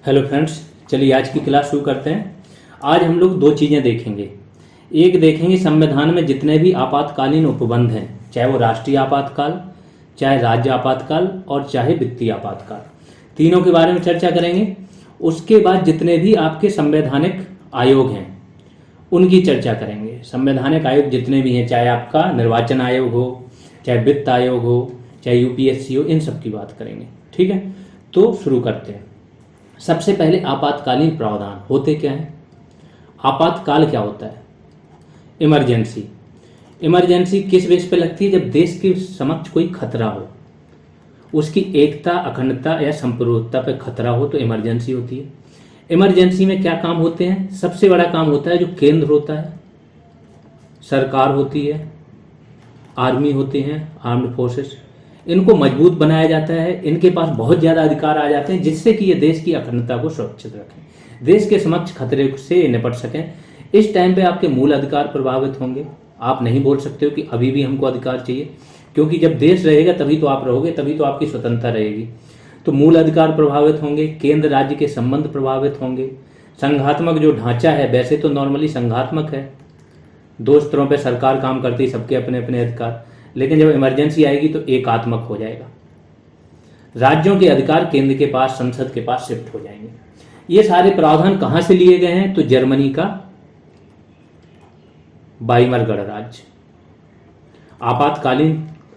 Hello friends, चलिए आज की क्लास शुरू करते हैं। आज हम लोग दो चीज़ें देखेंगे। एक देखेंगे संविधान में जितने भी आपातकालीन उपबंध हैं, चाहे वो राष्ट्रीय आपातकाल, चाहे राज्य आपातकाल और चाहे वित्तीय आपातकाल, तीनों के बारे में चर्चा करेंगे। उसके बाद जितने भी आपके संवैधानिक आयोग हैं उनकी चर्चा करेंगे। संवैधानिक आयोग जितने भी हैं, चाहे आपका निर्वाचन आयोग हो, चाहे वित्त आयोग हो, चाहे यूपीएससी हो, इन सब की बात करेंगे। ठीक है, तो शुरू करते हैं। सबसे पहले आपातकालीन प्रावधान होते क्या हैं? आपातकाल क्या होता है? इमरजेंसी। इमरजेंसी किस बेस पे लगती है? जब देश के समक्ष कोई खतरा हो, उसकी एकता, अखंडता या संप्रभुता पे खतरा हो तो इमरजेंसी होती है। इमरजेंसी में क्या काम होते हैं? सबसे बड़ा काम होता है जो केंद्र होता है, सरकार होती है, आर्मी होती हैं, आर्म्ड फोर्सेस, इनको मजबूत बनाया जाता है। इनके पास बहुत ज़्यादा अधिकार आ जाते हैं जिससे कि ये देश की अखंडता को सुरक्षित रखें, देश के समक्ष खतरे से निपट सकें। इस टाइम पे आपके मूल अधिकार प्रभावित होंगे। आप नहीं बोल सकते हो कि अभी भी हमको अधिकार चाहिए, क्योंकि जब देश रहेगा तभी तो आप रहोगे, तभी तो आपकी स्वतंत्रता रहेगी। तो मूल अधिकार प्रभावित होंगे, केंद्र राज्य के संबंध प्रभावित होंगे। संघात्मक जो ढांचा है, वैसे तो नॉर्मली संघात्मक है, दो स्तरों पर सरकार काम करती है, सबके अपने अपने अधिकार, लेकिन जब इमरजेंसी आएगी तो एकात्मक हो जाएगा। राज्यों के अधिकार केंद्र के पास, संसद के पास शिफ्ट हो जाएंगे। ये सारे प्रावधान कहां से लिए गए हैं? तो जर्मनी का वाइमर गणराज्य।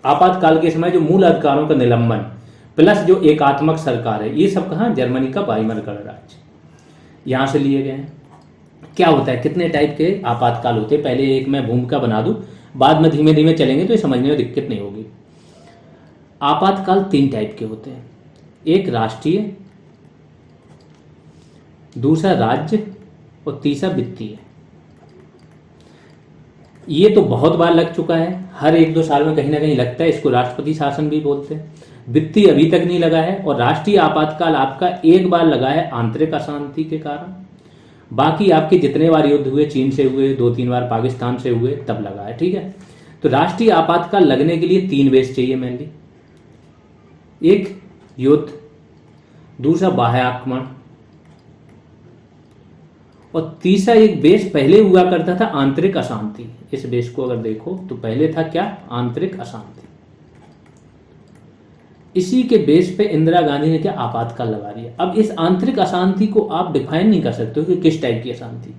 आपातकाल के समय जो मूल अधिकारों का निलंबन प्लस जो एकात्मक सरकार है, ये सब कहां? जर्मनी का वाइमर गणराज्य, यहां से लिए गए हैं। क्या होता है, कितने टाइप के आपातकाल होते हैं, पहले एक मैं भूमिका बना दूं, बाद में धीमे धीमे चलेंगे तो ये समझने में दिक्कत नहीं होगी। आपातकाल तीन टाइप के होते हैं, एक राष्ट्रीय, दूसरा राज्य और तीसरा वित्तीय। ये तो बहुत बार लग चुका है, हर एक दो साल में कहीं ना कहीं लगता है, इसको राष्ट्रपति शासन भी बोलते हैं। वित्तीय अभी तक नहीं लगा है, और राष्ट्रीय आपातकाल आपका एक बार लगा है आंतरिक अशांति के कारण। बाकी आपके जितने बार युद्ध हुए, चीन से हुए, 2-3 बार पाकिस्तान से हुए, तब लगा है। ठीक है, तो राष्ट्रीय आपातकाल लगने के लिए तीन बेस चाहिए मेनली। एक युद्ध, दूसरा बाह्य आक्रमण, और तीसरा एक बेस पहले हुआ करता था आंतरिक अशांति। इस बेस को अगर देखो तो पहले था क्या? आंतरिक अशांति। इसी के बेस पे इंदिरा गांधी ने क्या? आपातकाल लगा दिया। अब इस आंतरिक अशांति को आप डिफाइन नहीं कर सकते हो कि किस टाइप की अशांति।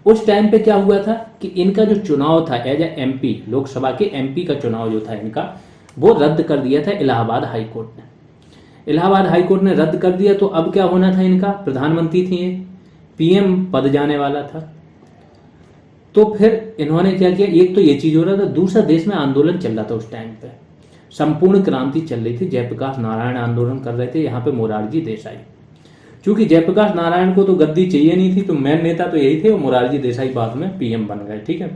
उस टाइम पे क्या हुआ था कि इनका जो चुनाव था एज ए एमपी, लोकसभा के एमपी का चुनाव जो था इनका, वो रद्द कर दिया था इलाहाबाद हाई कोर्ट ने। इलाहाबाद हाई कोर्ट ने रद्द कर दिया, तो अब क्या होना था इनका? प्रधानमंत्री थी, पीएम पद जाने वाला था। तो फिर इन्होंने क्या किया? एक तो ये चीज हो रहा था, दूसरा देश में आंदोलन चल रहा था उस टाइम पे, संपूर्ण क्रांति चल रही थी। जयप्रकाश नारायण आंदोलन कर रहे थे, यहाँ पे मोरारजी देसाई। क्योंकि जयप्रकाश नारायण को तो गद्दी चाहिए नहीं थी, तो मेन नेता तो यही थे, और मोरारजी देसाई बाद में पीएम बन गए। ठीक है,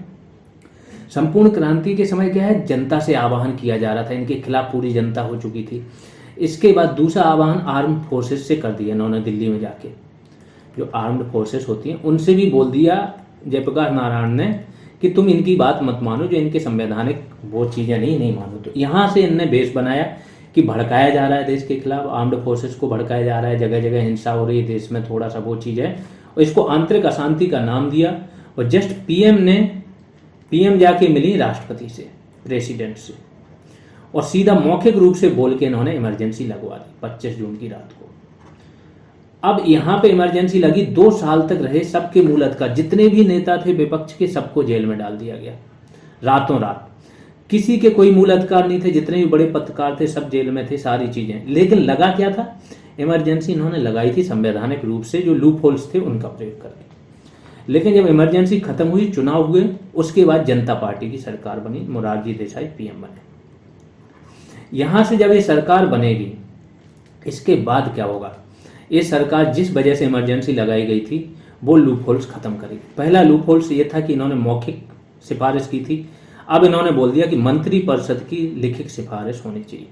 संपूर्ण क्रांति के समय क्या है? जनता से आह्वान किया जा रहा था, इनके खिलाफ पूरी जनता हो चुकी थी। इसके बाद दूसरा आह्वान आर्म्ड फोर्सेस से कर दिया इन्होंने, दिल्ली में जाके जो आर्म्ड फोर्सेस होती हैं उनसे भी बोल दिया जयप्रकाश नारायण ने कि तुम इनकी बात मत मानो, जो इनके संवैधानिक वो चीजें नहीं मानो। तो यहां से इनने बेस बनाया कि भड़काया जा रहा है देश के खिलाफ, आर्म्ड फोर्सेस को भड़काया जा रहा है, जगह जगह हिंसा हो रही है देश में, थोड़ा सा वो चीज है, और इसको आंतरिक अशांति का नाम दिया। और जस्ट पीएम जाके मिली राष्ट्रपति से, प्रेसिडेंट से, और सीधा मौखिक रूप से बोल के इन्होंने इमरजेंसी लगवा दी 25 जून की रात को। अब यहां पे इमरजेंसी लगी, 2 साल तक रहे सबके मूल अधिकार, जितने भी नेता थे विपक्ष के, सबको जेल में डाल दिया गया रातों रात। किसी के कोई मूल अधिकार नहीं थे, जितने भी बड़े पत्रकार थे सब जेल में थे, सारी चीजें। लेकिन लगा क्या था? इमरजेंसी इन्होंने लगाई थी संवैधानिक रूप से, जो लूप होल्स थे उनका प्रयोग करके। लेकिन जब इमरजेंसी खत्म हुई, चुनाव हुए, उसके बाद जनता पार्टी की सरकार बनी, मोरारजी देसाई पीएम बने। यहां से जब ये सरकार बनेगी, इसके बाद क्या होगा? ये सरकार जिस वजह से इमरजेंसी लगाई गई थी वो लूप होल्स खत्म करेगी। पहला लूप होल्स ये था कि इन्होंने मौखिक सिफारिश की थी, अब इन्होंने बोल दिया कि मंत्री परिषद की लिखित सिफारिश होनी चाहिए।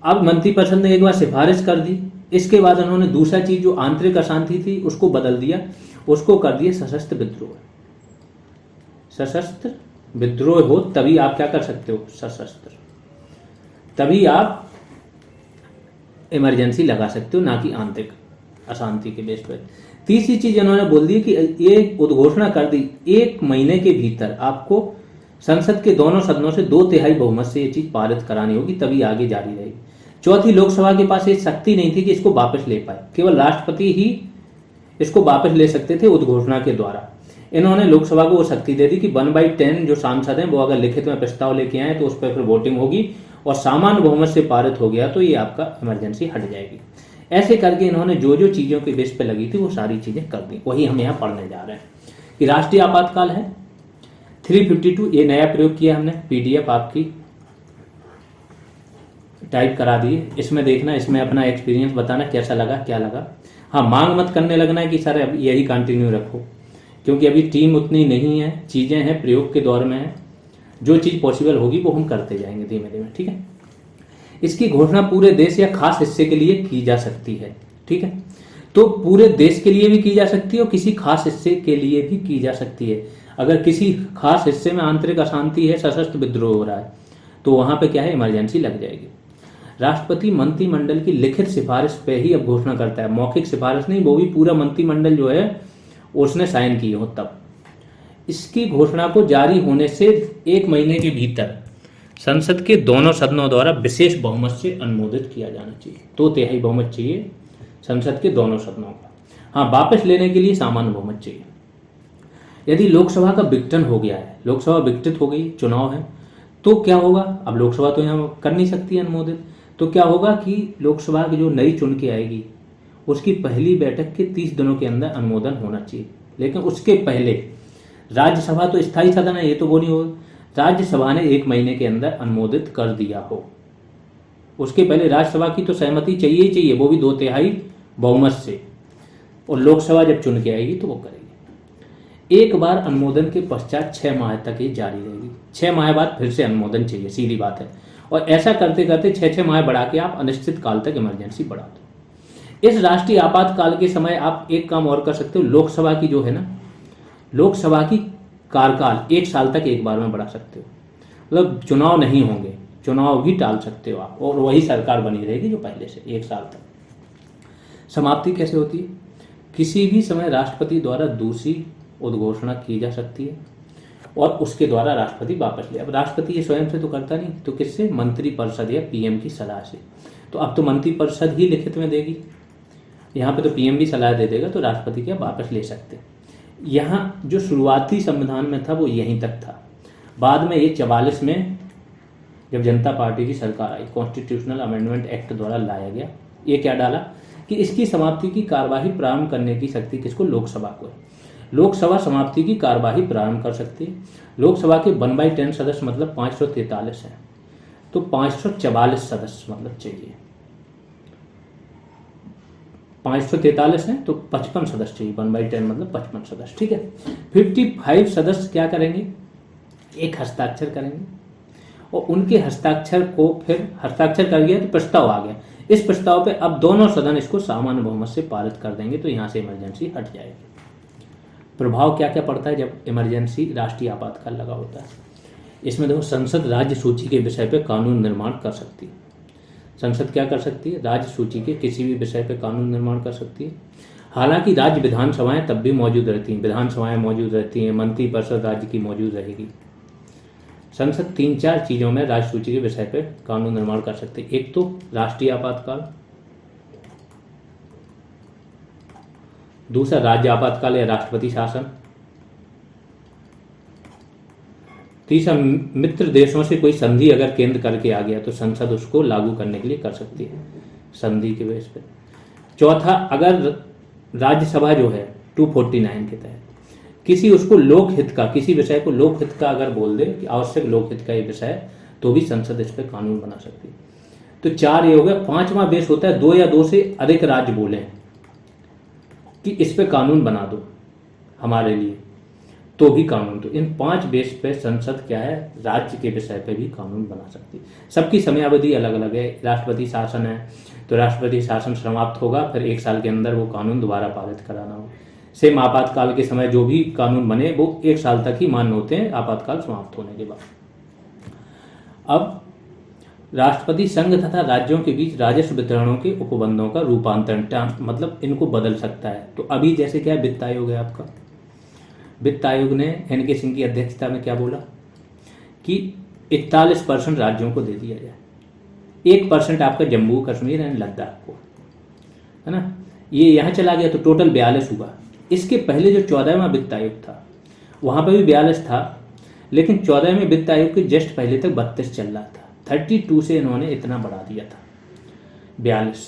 अब मंत्री परिषद ने एक बार सिफारिश कर दी, इसके बाद उन्होंने दूसरा चीज जो आंतरिक अशांति थी उसको बदल दिया, उसको कर दिया सशस्त्र विद्रोह। सशस्त्र विद्रोह हो तभी आप क्या कर सकते हो? सशस्त्र, तभी आप इमरजेंसी लगा सकते हो, ना कि आंतरिक अशांति के बेस पर। तीसरी चीज इन्होंने बोल दी कि ये उद्घोषणा कर दी 1 महीने के भीतर आपको संसद के दोनों सदनों से 2/3 बहुमत से ये चीज पारित करानी होगी, तभी आगे जारी रहेगी। चौथी, लोकसभा के पास ये शक्ति नहीं थी कि इसको वापस ले पाए, केवल राष्ट्रपति ही इसको वापस ले सकते थे उद्घोषणा के द्वारा। इन्होंने लोकसभा को वो शक्ति दे दी कि 1/10 जो सांसद हैं वो अगर लिखित में प्रस्ताव लेके आए तो उस पर फिर वोटिंग होगी और सामान्य बहुमत से पारित हो गया तो ये आपका इमरजेंसी हट जाएगी। ऐसे करके इन्होंने जो जो चीज़ों के बेस पे लगी थी वो सारी चीज़ें कर दी। वही हम यहाँ पढ़ने जा रहे हैं कि राष्ट्रीय आपातकाल है 352, ये नया प्रयोग किया हमने, PDF आपकी टाइप करा दिए। इसमें देखना, इसमें अपना एक्सपीरियंस बताना कैसा लगा, क्या लगा। हाँ, मांग मत करने लगना है कि सर अब यही कंटिन्यू रखो, क्योंकि अभी टीम उतनी नहीं है, चीज़ें हैं, प्रयोग के दौर में है। जो चीज़ पॉसिबल होगी वो हम करते जाएंगे धीमे धीमे, ठीक है। इसकी घोषणा पूरे देश या खास हिस्से के लिए की जा सकती है, ठीक है। तो पूरे देश के लिए भी की जा सकती है और किसी खास हिस्से के लिए भी की जा सकती है। अगर किसी खास हिस्से में आंतरिक अशांति है, सशस्त्र विद्रोह हो रहा है, तो वहां पे क्या है, इमरजेंसी लग जाएगी। राष्ट्रपति मंत्रिमंडल की लिखित सिफारिश पे ही अब घोषणा करता है, मौखिक सिफारिश नहीं, वो भी पूरा मंत्रिमंडल जो है उसने साइन की हो तब। इसकी घोषणा को जारी होने से 1 महीने के भीतर संसद के दोनों सदनों द्वारा विशेष बहुमत से अनुमोदित किया जाना चाहिए। 2/3 बहुमत चाहिए संसद के दोनों सदनों का। हाँ, वापस लेने के लिए सामान्य बहुमत चाहिए। यदि लोकसभा का विघटन हो गया है, लोकसभा विघटित हो गई, चुनाव है, तो क्या होगा, अब लोकसभा तो यहाँ कर नहीं सकती है अनुमोदित, तो क्या होगा कि लोकसभा की जो नई चुन के आएगी उसकी पहली बैठक के 30 दिनों के अंदर अनुमोदन होना चाहिए। लेकिन उसके पहले राज्यसभा तो स्थायी सदन है, ये तो वो नहीं होगा, राज्यसभा ने 1 महीने के अंदर अनुमोदित कर दिया हो। उसके पहले राज्यसभा की तो सहमति चाहिए ही चाहिए, वो भी 2/3 बहुमत से, और लोकसभा जब चुन के आएगी तो वो करेगी। एक बार अनुमोदन के पश्चात 6 माह तक ये जारी रहेगी। 6 माह बाद फिर से अनुमोदन चाहिए, सीधी बात है। और ऐसा करते करते 6 माह बढ़ा के आप अनिश्चित काल तक इमरजेंसी बढ़ा दो। इस राष्ट्रीय आपातकाल के समय आप एक काम और कर सकते हो, लोकसभा की जो है ना, लोकसभा की कार्यकाल 1 साल तक एक बार में बढ़ा सकते हो। मतलब चुनाव नहीं होंगे, चुनाव भी टाल सकते हो आप, और वही सरकार बनी रहेगी जो पहले से 1 साल तक। समाप्ति कैसे होती है, किसी भी समय राष्ट्रपति द्वारा दूसरी उद्घोषणा की जा सकती है और उसके द्वारा राष्ट्रपति वापस ले। अब राष्ट्रपति ये स्वयं से तो करता नहीं, तो किससे, मंत्रिपरिषद या PM की सलाह से। तो अब तो मंत्रिपरिषद ही लिखित में देगी, यहाँ पे तो PM भी सलाह दे देगा, तो राष्ट्रपति क्या वापस ले सकते। यहाँ जो शुरुआती संविधान में था वो यहीं तक था। बाद में ये 44 में जब जनता पार्टी की सरकार आई, कॉन्स्टिट्यूशनल अमेंडमेंट एक्ट द्वारा लाया गया, ये क्या डाला कि इसकी समाप्ति की कार्यवाही प्रारंभ करने की शक्ति किसको, लोकसभा को है। लोकसभा समाप्ति की कार्यवाही प्रारंभ कर सकती है। लोकसभा के 1/10 सदस्य मतलब 543 हैं, तो 544 सदस्य मतलब चाहिए। 543 हैं तो 55 सदस्य चाहिए, 1/10 मतलब 55 सदस्य, ठीक है। 55 सदस्य क्या करेंगे, एक हस्ताक्षर करेंगे और उनके हस्ताक्षर को फिर हस्ताक्षर कर गया तो प्रस्ताव आ गया। इस प्रस्ताव पे अब दोनों सदन इसको सामान्य बहुमत से पारित कर देंगे, तो यहाँ से इमरजेंसी हट जाएगी। प्रभाव क्या क्या पड़ता है जब इमरजेंसी राष्ट्रीय आपातकाल लगा होता है। इसमें देखो, संसद राज्य सूची के विषय पे कानून निर्माण कर सकती है। संसद क्या कर सकती है, राज्य सूची के किसी भी विषय पे कानून निर्माण कर सकती है। हालांकि राज्य विधानसभाएं तब भी मौजूद रहती हैं, विधानसभाएं मौजूद रहती हैं, मंत्रिपरिषद राज्य की मौजूद रहेगी। संसद 3-4 चीज़ों में राज्य सूची के विषय पे कानून निर्माण कर सकती है। एक तो राष्ट्रीय आपातकाल, दूसरा राज्य आपातकाल या राष्ट्रपति शासन, तीसरा मित्र देशों से कोई संधि अगर केंद्र करके आ गया तो संसद उसको लागू करने के लिए कर सकती है संधि के बेस पे। चौथा, अगर राज्यसभा जो है 249 के तहत किसी उसको लोकहित का, किसी विषय को लोकहित का अगर बोल दे कि आवश्यक लोकहित का ये विषय, तो भी संसद इस पर कानून बना सकती है। तो 4 ये हो गया। 5वां बेस होता है 2 या 2 से अधिक राज्य बोले कि इस पे कानून बना दो हमारे लिए, तो भी कानून। तो इन 5 बेस पे संसद क्या है, राज्य के विषय पे भी कानून बना सकती है। सबकी समयावधि अलग अलग है। राष्ट्रपति शासन है तो राष्ट्रपति शासन समाप्त होगा, फिर 1 साल के अंदर वो कानून दोबारा पारित कराना होगा। सेम आपातकाल के समय जो भी कानून बने वो 1 साल तक ही मान्य होते हैं आपातकाल समाप्त होने के बाद। अब राष्ट्रपति संघ तथा राज्यों के बीच राजस्व वितरणों के उपबंधों का रूपांतरण, मतलब इनको बदल सकता है। तो अभी जैसे क्या है, वित्त आयोग है आपका, वित्त आयोग ने एन के सिंह की अध्यक्षता में क्या बोला कि 41% राज्यों को दे दिया जाए, 1% आपका जम्मू कश्मीर एंड लद्दाख को, है ना, ये यहाँ चला गया तो टोटल 42 हुआ। इसके पहले जो 14वां वित्त आयोग था वहाँ पर भी 42 था, लेकिन 14वें वित्त आयोग के जस्ट पहले तक 32 चल रहा था, 32 से इन्होंने इतना बढ़ा दिया था 42।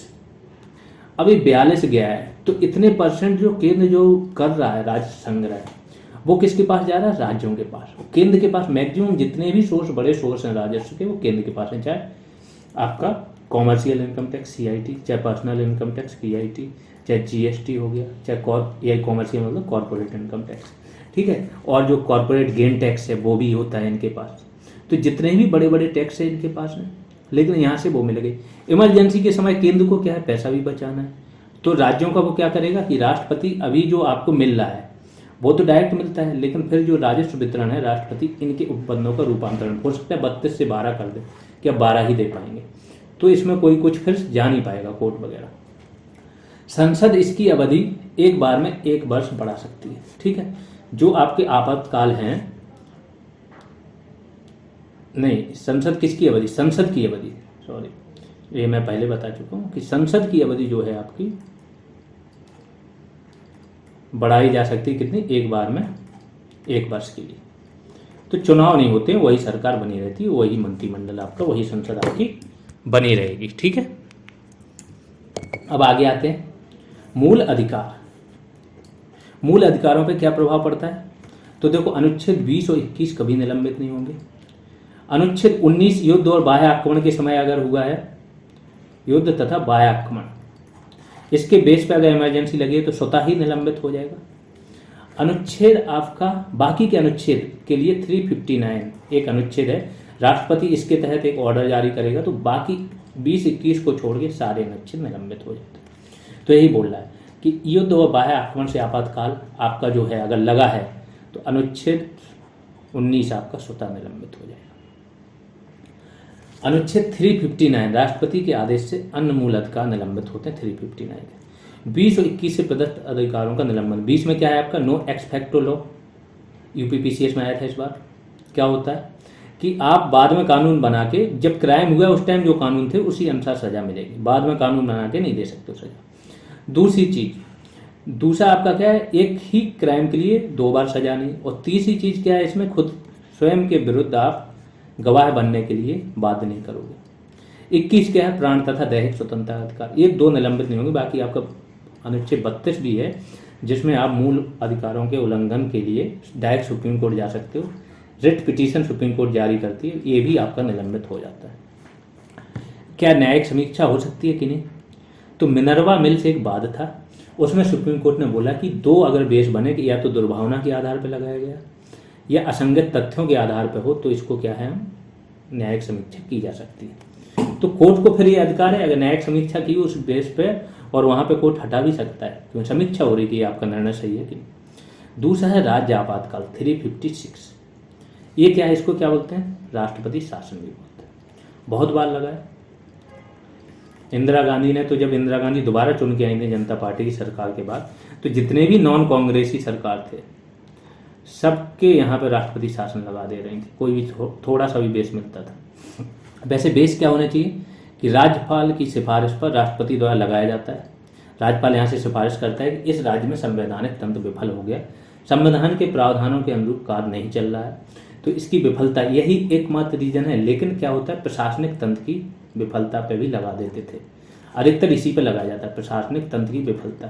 अभी 42 गया है, तो इतने परसेंट जो केंद्र जो कर रहा है राजस्व संग्रह, वो किसके पास जा रहा है, राज्यों के पास। केंद्र के पास मैक्सिमम जितने भी सोर्स, बड़े सोर्स हैं राजस्व के, वो केंद्र के पास हैं, चाहे आपका कॉमर्शियल इनकम टैक्स CIT, चाहे पर्सनल इनकम टैक्स PIT, चाहे GST हो गया, चाहे कॉमर्शियल मतलब कॉर्पोरेट इनकम टैक्स, ठीक है, और जो कॉर्पोरेट गेन टैक्स है वो भी होता है इनके पास। तो जितने भी बड़े बड़े टैक्स है इनके पास हैं, लेकिन यहाँ से वो मिल गई। इमरजेंसी के समय केंद्र को क्या है, पैसा भी बचाना है, तो राज्यों का वो क्या करेगा कि राष्ट्रपति अभी जो आपको मिल रहा है वो तो डायरेक्ट मिलता है, लेकिन फिर जो राजस्व वितरण है राष्ट्रपति इनके उपबंधों का रूपांतरण हो सकता है 32 से 12 कर दे, क्या 12 ही दे पाएंगे, तो इसमें कोई कुछ फिर जा नहीं पाएगा कोर्ट वगैरह। संसद इसकी अवधि एक बार में 1 वर्ष बढ़ा सकती है, ठीक है। जो आपके आपातकाल हैं, नहीं, संसद किसकी अवधि, संसद की अवधि, सॉरी, ये मैं पहले बता चुका हूँ कि संसद की अवधि जो है आपकी बढ़ाई जा सकती है, कितनी, एक बार में 1 वर्ष के लिए। तो चुनाव नहीं होते, वही सरकार बनी रहती है, वही मंत्रिमंडल आपका, वही संसद आपकी बनी रहेगी, ठीक है। अब आगे आते हैं मूल अधिकार। मूल अधिकारों पे क्या प्रभाव पड़ता है, तो देखो अनुच्छेद 20 और 21 कभी निलंबित नहीं होंगे। अनुच्छेद 19 युद्ध और बाह्य आक्रमण के समय अगर हुआ है, युद्ध तथा बाह्य आक्रमण, इसके बेस पर अगर इमरजेंसी लगी है तो स्वतः ही निलंबित हो जाएगा। अनुच्छेद आपका, बाकी के अनुच्छेद के लिए 359 एक अनुच्छेद है, राष्ट्रपति इसके तहत एक ऑर्डर जारी करेगा तो बाकी 20-21 को छोड़ के सारे अनुच्छेद निलंबित हो जाते हैं। तो यही बोल रहा है कि युद्ध और बाह्य आक्रमण से आपातकाल आपका जो है अगर लगा है तो अनुच्छेद 19 आपका स्वतः निलंबित हो जाएगा। अनुच्छेद 359 राष्ट्रपति के आदेश से अन्य मूल अधिकार निलंबित होते हैं 359 के। 20 और 21 से प्रदत्त अधिकारों का निलंबन। 20 में क्या है आपका, no ex facto law, UPPCS में आया था इस बार। क्या होता है कि आप बाद में कानून बना के, जब क्राइम हुआ उस टाइम जो कानून थे उसी अनुसार सजा मिलेगी, बाद में कानून बना के नहीं दे सकते सजा। दूसरी चीज, दूसरा आपका क्या है, एक ही क्राइम के लिए 2 बार सजा नहीं। और तीसरी चीज क्या है, इसमें खुद स्वयं के विरुद्ध आप गवाह बनने के लिए बाध्य नहीं करोगे। 21 क्या है, प्राण तथा दैहिक स्वतंत्रता अधिकार, ये 2 निलंबित नहीं होंगे। बाकी आपका अनुच्छेद 32 भी है जिसमें आप मूल अधिकारों के उल्लंघन के लिए डायरेक्ट सुप्रीम कोर्ट जा सकते हो, रिट पिटीशन सुप्रीम कोर्ट जारी करती है, ये भी आपका निलंबित हो जाता है। क्या न्यायिक समीक्षा हो सकती है कि नहीं, तो मिनर्वा मिल्स एक वाद था, उसमें सुप्रीम कोर्ट ने बोला कि 2 अगर बेस बने कि या तो दुर्भावना के आधार पर लगाया गया या असंगत तथ्यों के आधार पर हो, तो इसको क्या है, हम न्यायिक समीक्षा की जा सकती है। तो कोर्ट को फिर ये अधिकार है, अगर न्यायिक समीक्षा की उस बेस पे, और वहां पे कोर्ट हटा भी सकता है क्योंकि समीक्षा हो रही थी आपका निर्णय सही है कि नहीं। दूसरा है राज्य आपातकाल 356, ये क्या है, इसको क्या बोलते हैं, राष्ट्रपति शासन भी बोलते हैं। बहुत बार लगा है। इंदिरा गांधी ने तो, जब इंदिरा गांधी दोबारा चुन के आई थी जनता पार्टी की सरकार के बाद, तो जितने भी नॉन कांग्रेसी सरकार थे सबके यहाँ पर राष्ट्रपति शासन लगा दे रही थी, कोई भी थोड़ा सा भी बेस मिलता था। वैसे बेस क्या होना चाहिए कि राज्यपाल की सिफारिश पर राष्ट्रपति द्वारा लगाया जाता है। राज्यपाल यहाँ से सिफारिश करता है कि इस राज्य में संवैधानिक तंत्र विफल हो गया, संविधान के प्रावधानों के अनुरूप कार्य नहीं चल रहा है, तो इसकी विफलता, यही एकमात्र रीजन है। लेकिन क्या होता है, प्रशासनिक तंत्र की विफलता पे भी लगा देते थे, अधिकतर इसी पे लगाया जाता है, प्रशासनिक तंत्र की विफलता,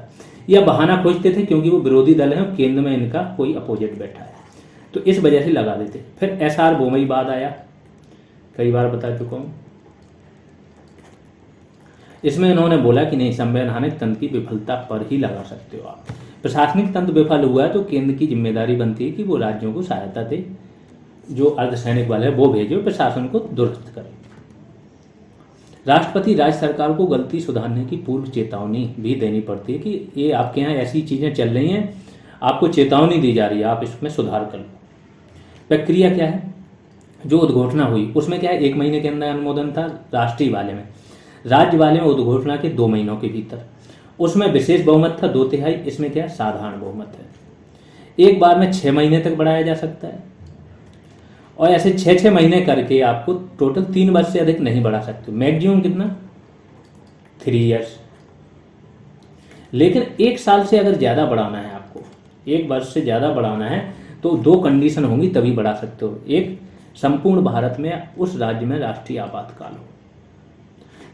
या बहाना खोजते थे क्योंकि वो विरोधी दल है और केंद्र में इनका कोई अपोजिट बैठा है, तो इस वजह से लगा देते। फिर SR बोमई बाद आया, कई बार बता चुका हूं, इसमें इन्होंने बोला कि नहीं, संवैधानिक तंत्र की विफलता पर ही लगा सकते हो आप। प्रशासनिक तंत्र विफल हुआ है तो केंद्र की जिम्मेदारी बनती है कि वो राज्यों को सहायता दे, जो अर्धसैनिक बल है वो भेजे, प्रशासन को दुरुस्त करे। राष्ट्रपति राज्य सरकार को गलती सुधारने की पूर्व चेतावनी भी देनी पड़ती है कि ये आपके यहाँ ऐसी चीजें चल रही हैं, आपको चेतावनी दी जा रही है, आप इसमें सुधार कर लो। प्रक्रिया क्या है, जो उद्घोषणा हुई उसमें क्या है, 1 महीने के अंदर अनुमोदन था राष्ट्रीय वाले में, राज्य वाले में उद्घोषणा के 2 महीनों के भीतर। उसमें विशेष बहुमत था 2/3, इसमें क्या है, साधारण बहुमत है। एक बार में 6 महीने तक बढ़ाया जा सकता है, और ऐसे 6-6 महीने करके आपको टोटल 3 वर्ष से अधिक नहीं बढ़ा सकते। मैक्सिमम कितना, 3 ईयर्स। लेकिन 1 साल से अगर ज़्यादा बढ़ाना है आपको, 1 वर्ष से ज़्यादा बढ़ाना है तो 2 कंडीशन होंगी तभी बढ़ा सकते हो। एक, संपूर्ण भारत में उस राज्य में राष्ट्रीय आपातकाल हो।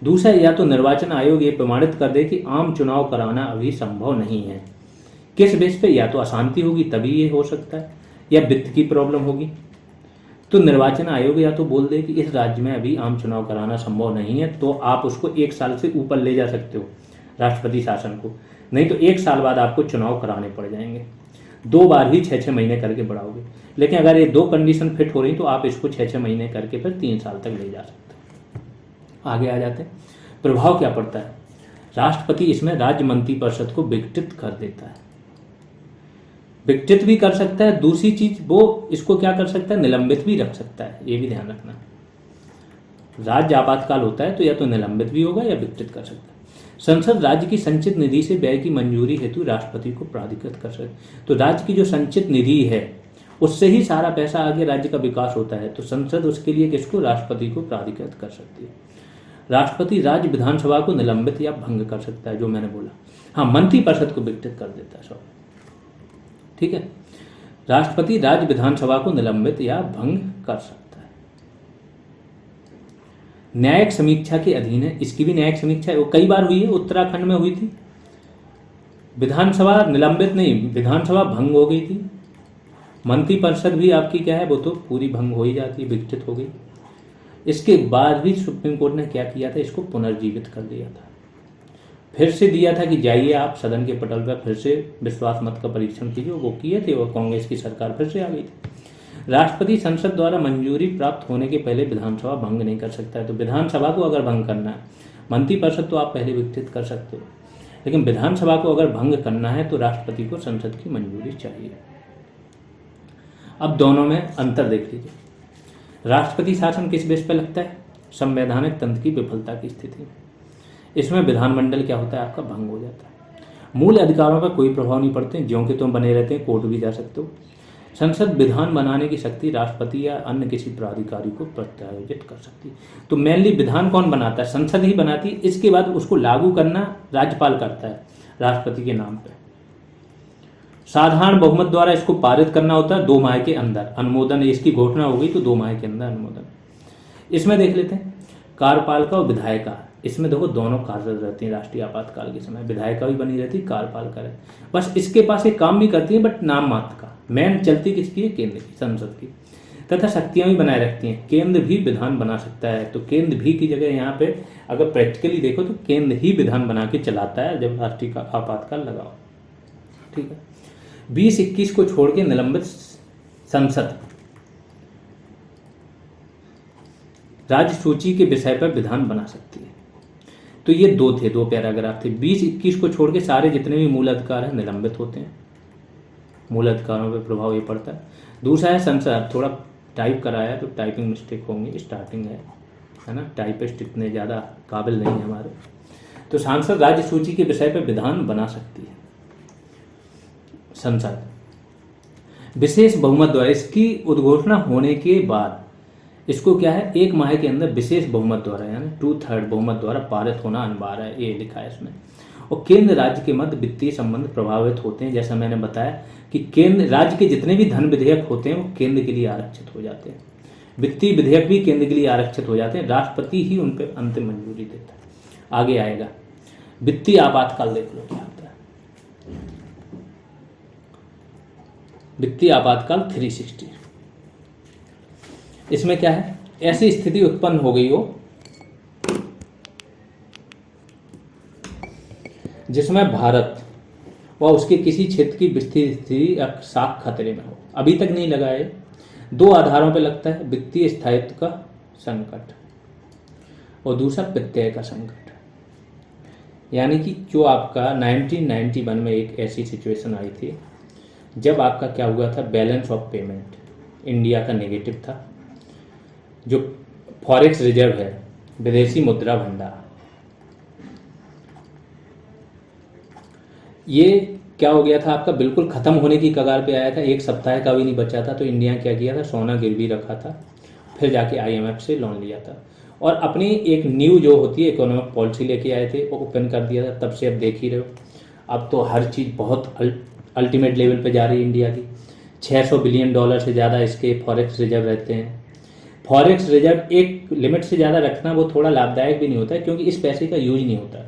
दूसरा, या तो निर्वाचन आयोग ये प्रमाणित कर दे कि आम चुनाव कराना अभी संभव नहीं है। किस बेस पे, या तो अशांति होगी तभी ये हो सकता है, या वित्त की प्रॉब्लम होगी। तो निर्वाचन आयोग या तो बोल दे कि इस राज्य में अभी आम चुनाव कराना संभव नहीं है, तो आप उसको 1 साल से ऊपर ले जा सकते हो राष्ट्रपति शासन को, नहीं तो 1 साल बाद आपको चुनाव कराने पड़ जाएंगे। 2 बार ही 6-6 महीने करके बढ़ाओगे। लेकिन अगर ये 2 कंडीशन फिट हो रही तो आप इसको 6-6 महीने करके फिर 3 साल तक ले जा सकते हो। आगे आ जाते हैं, प्रभाव क्या पड़ता है। राष्ट्रपति इसमें राज्य मंत्रिपरिषद को विघटित कर देता है, विघटित भी कर सकता है। दूसरी चीज, वो इसको क्या कर सकता है, निलंबित भी रख सकता है, ये भी ध्यान रखना। राज्य आपातकाल होता है तो या तो निलंबित भी होगा या विघटित कर सकता है। संसद राज्य की संचित निधि से व्यय की मंजूरी हेतु राष्ट्रपति को प्राधिकृत कर सकते हैं। तो राज्य की जो संचित निधि है उससे ही सारा पैसा आगे राज्य का विकास होता है, तो संसद उसके लिए किसको, राष्ट्रपति को प्राधिकृत कर सकती है। राष्ट्रपति राज्य विधानसभा को निलंबित या भंग कर सकता है, जो मैंने बोला। हाँ, मंत्रिपरिषद को विघटित कर देता है सब, ठीक है। राष्ट्रपति राज्य विधानसभा को निलंबित या भंग कर सकता है। न्यायिक समीक्षा के अधीन है, इसकी भी न्यायिक समीक्षा वो कई बार हुई है, उत्तराखंड में हुई थी। विधानसभा निलंबित नहीं, विधानसभा भंग हो गई थी। मंत्रिपरिषद भी आपकी क्या है, वो तो पूरी भंग हो ही जाती है, विघटित हो गई। इसके बाद भी सुप्रीम कोर्ट ने क्या किया था, इसको पुनर्जीवित कर दिया था, फिर से दिया था कि जाइए आप सदन के पटल पर फिर से विश्वास मत का परीक्षण कीजिए। वो किए थे और कांग्रेस की सरकार फिर से आ गई थी। राष्ट्रपति संसद द्वारा मंजूरी प्राप्त होने के पहले विधानसभा भंग नहीं कर सकता है। तो विधानसभा को अगर भंग करना है, मंत्रिपरिषद तो आप पहले विघटित कर सकते हो, लेकिन विधानसभा को अगर भंग करना है तो राष्ट्रपति को संसद की मंजूरी चाहिए। अब दोनों में अंतर देख लीजिए। राष्ट्रपति शासन किस बेस पर लगता है, संवैधानिक तंत्र की विफलता की स्थिति। इसमें विधानमंडल क्या होता है, आपका भंग हो जाता है। मूल अधिकारों पर कोई प्रभाव नहीं पड़ते, ज्यों के त्यों बने रहते हैं, कोर्ट भी जा सकते हो। संसद विधान बनाने की शक्ति राष्ट्रपति या अन्य किसी प्राधिकारी को प्रत्यायोजित कर सकती है। तो मेनली विधान कौन बनाता है, संसद ही बनाती है। इसके बाद उसको लागू करना राज्यपाल करता है राष्ट्रपति के नाम पर। साधारण बहुमत द्वारा इसको पारित करना होता है 2 माह के अंदर। अनुमोदन, इसकी घोषणा हो गई तो 2 माह के अंदर अनुमोदन। इसमें देख लेते हैं कार्यपालिका और विधायिका। इसमें देखो दोनों कार्यरत रहती हैं राष्ट्रीय आपातकाल के समय, विधायिका भी बनी रहती है, कार्यपालिका रहती। बस इसके पास एक काम भी करती है बट नाम मात्र का, मेन चलती किसकी है, केंद्र की, संसद की। तथा शक्तियां भी बनाए रखती हैं, केंद्र भी विधान बना सकता है। तो केंद्र भी की जगह यहाँ पे अगर प्रैक्टिकली देखो तो केंद्र ही विधान बना के चलाता है जब राष्ट्रीय आपातकाल लगाओ, ठीक है। 2021 को छोड़ के निलंबित संसद राज्य सूची के विषय पर विधान बना सकती है। तो ये 2 पैराग्राफ थे। 20-21 को छोड़ के सारे जितने भी मूल अधिकार हैं निलंबित होते हैं, मूल अधिकारों पर प्रभाव ये पड़ता है। दूसरा है संसद, थोड़ा टाइप कराया तो टाइपिंग मिस्टेक होंगी, स्टार्टिंग है ना, टाइपिस्ट इतने ज़्यादा काबिल नहीं है हमारे। तो सांसद राज्य सूची के विषय पर विधान बना सकती है संसद विशेष बहुमत द्वारा। इसकी उद्घोषणा होने के बाद इसको क्या है, 1 माह के अंदर विशेष बहुमत द्वारा यानी 2/3 बहुमत द्वारा पारित होना अनिवार्य है, ये लिखा है इसमें। और केंद्र राज्य के मध्य वित्तीय संबंध प्रभावित होते हैं। जैसा मैंने बताया कि केंद्र राज्य के जितने भी धन विधेयक होते हैं वो केंद्र के लिए आरक्षित हो जाते हैं, वित्तीय विधेयक भी केंद्र के लिए आरक्षित हो जाते हैं, राष्ट्रपति ही उन पर अंतिम मंजूरी देता है। आगे आएगा वित्तीय आपातकाल, देख लो क्या होता है। वित्तीय आपातकाल 360, इसमें क्या है, ऐसी स्थिति उत्पन्न हो गई हो जिसमें भारत व उसके किसी क्षेत्र की वित्तीय स्थिति या साख खतरे में हो। अभी तक नहीं लगा है, 2 आधारों पर लगता है, वित्तीय स्थायित्व का संकट और दूसरा प्रत्यय का संकट। यानी कि जो आपका 1991 में एक ऐसी सिचुएशन आई थी जब आपका क्या हुआ था, बैलेंस ऑफ पेमेंट इंडिया का नेगेटिव था, जो फॉरेक्स रिजर्व है, विदेशी मुद्रा भंडार, ये क्या हो गया था आपका, बिल्कुल ख़त्म होने की कगार पे आया था, एक सप्ताह का भी नहीं बचा था। तो इंडिया क्या किया था, सोना गिरवी रखा था, फिर जाके IMF से लोन लिया था और अपनी एक न्यू जो होती है इकोनॉमिक पॉलिसी लेके आए थे, वो ओपन कर दिया था। तब से अब देख ही रहे हो, अब तो हर चीज़ बहुत अल्टीमेट लेवल पे जा रही है इंडिया की। $600 बिलियन से ज़्यादा इसके फॉरेक्स रिजर्व रहते हैं। फॉरेक्स रिजर्व एक लिमिट से ज़्यादा रखना वो थोड़ा लाभदायक भी नहीं होता है, क्योंकि इस पैसे का यूज नहीं होता है।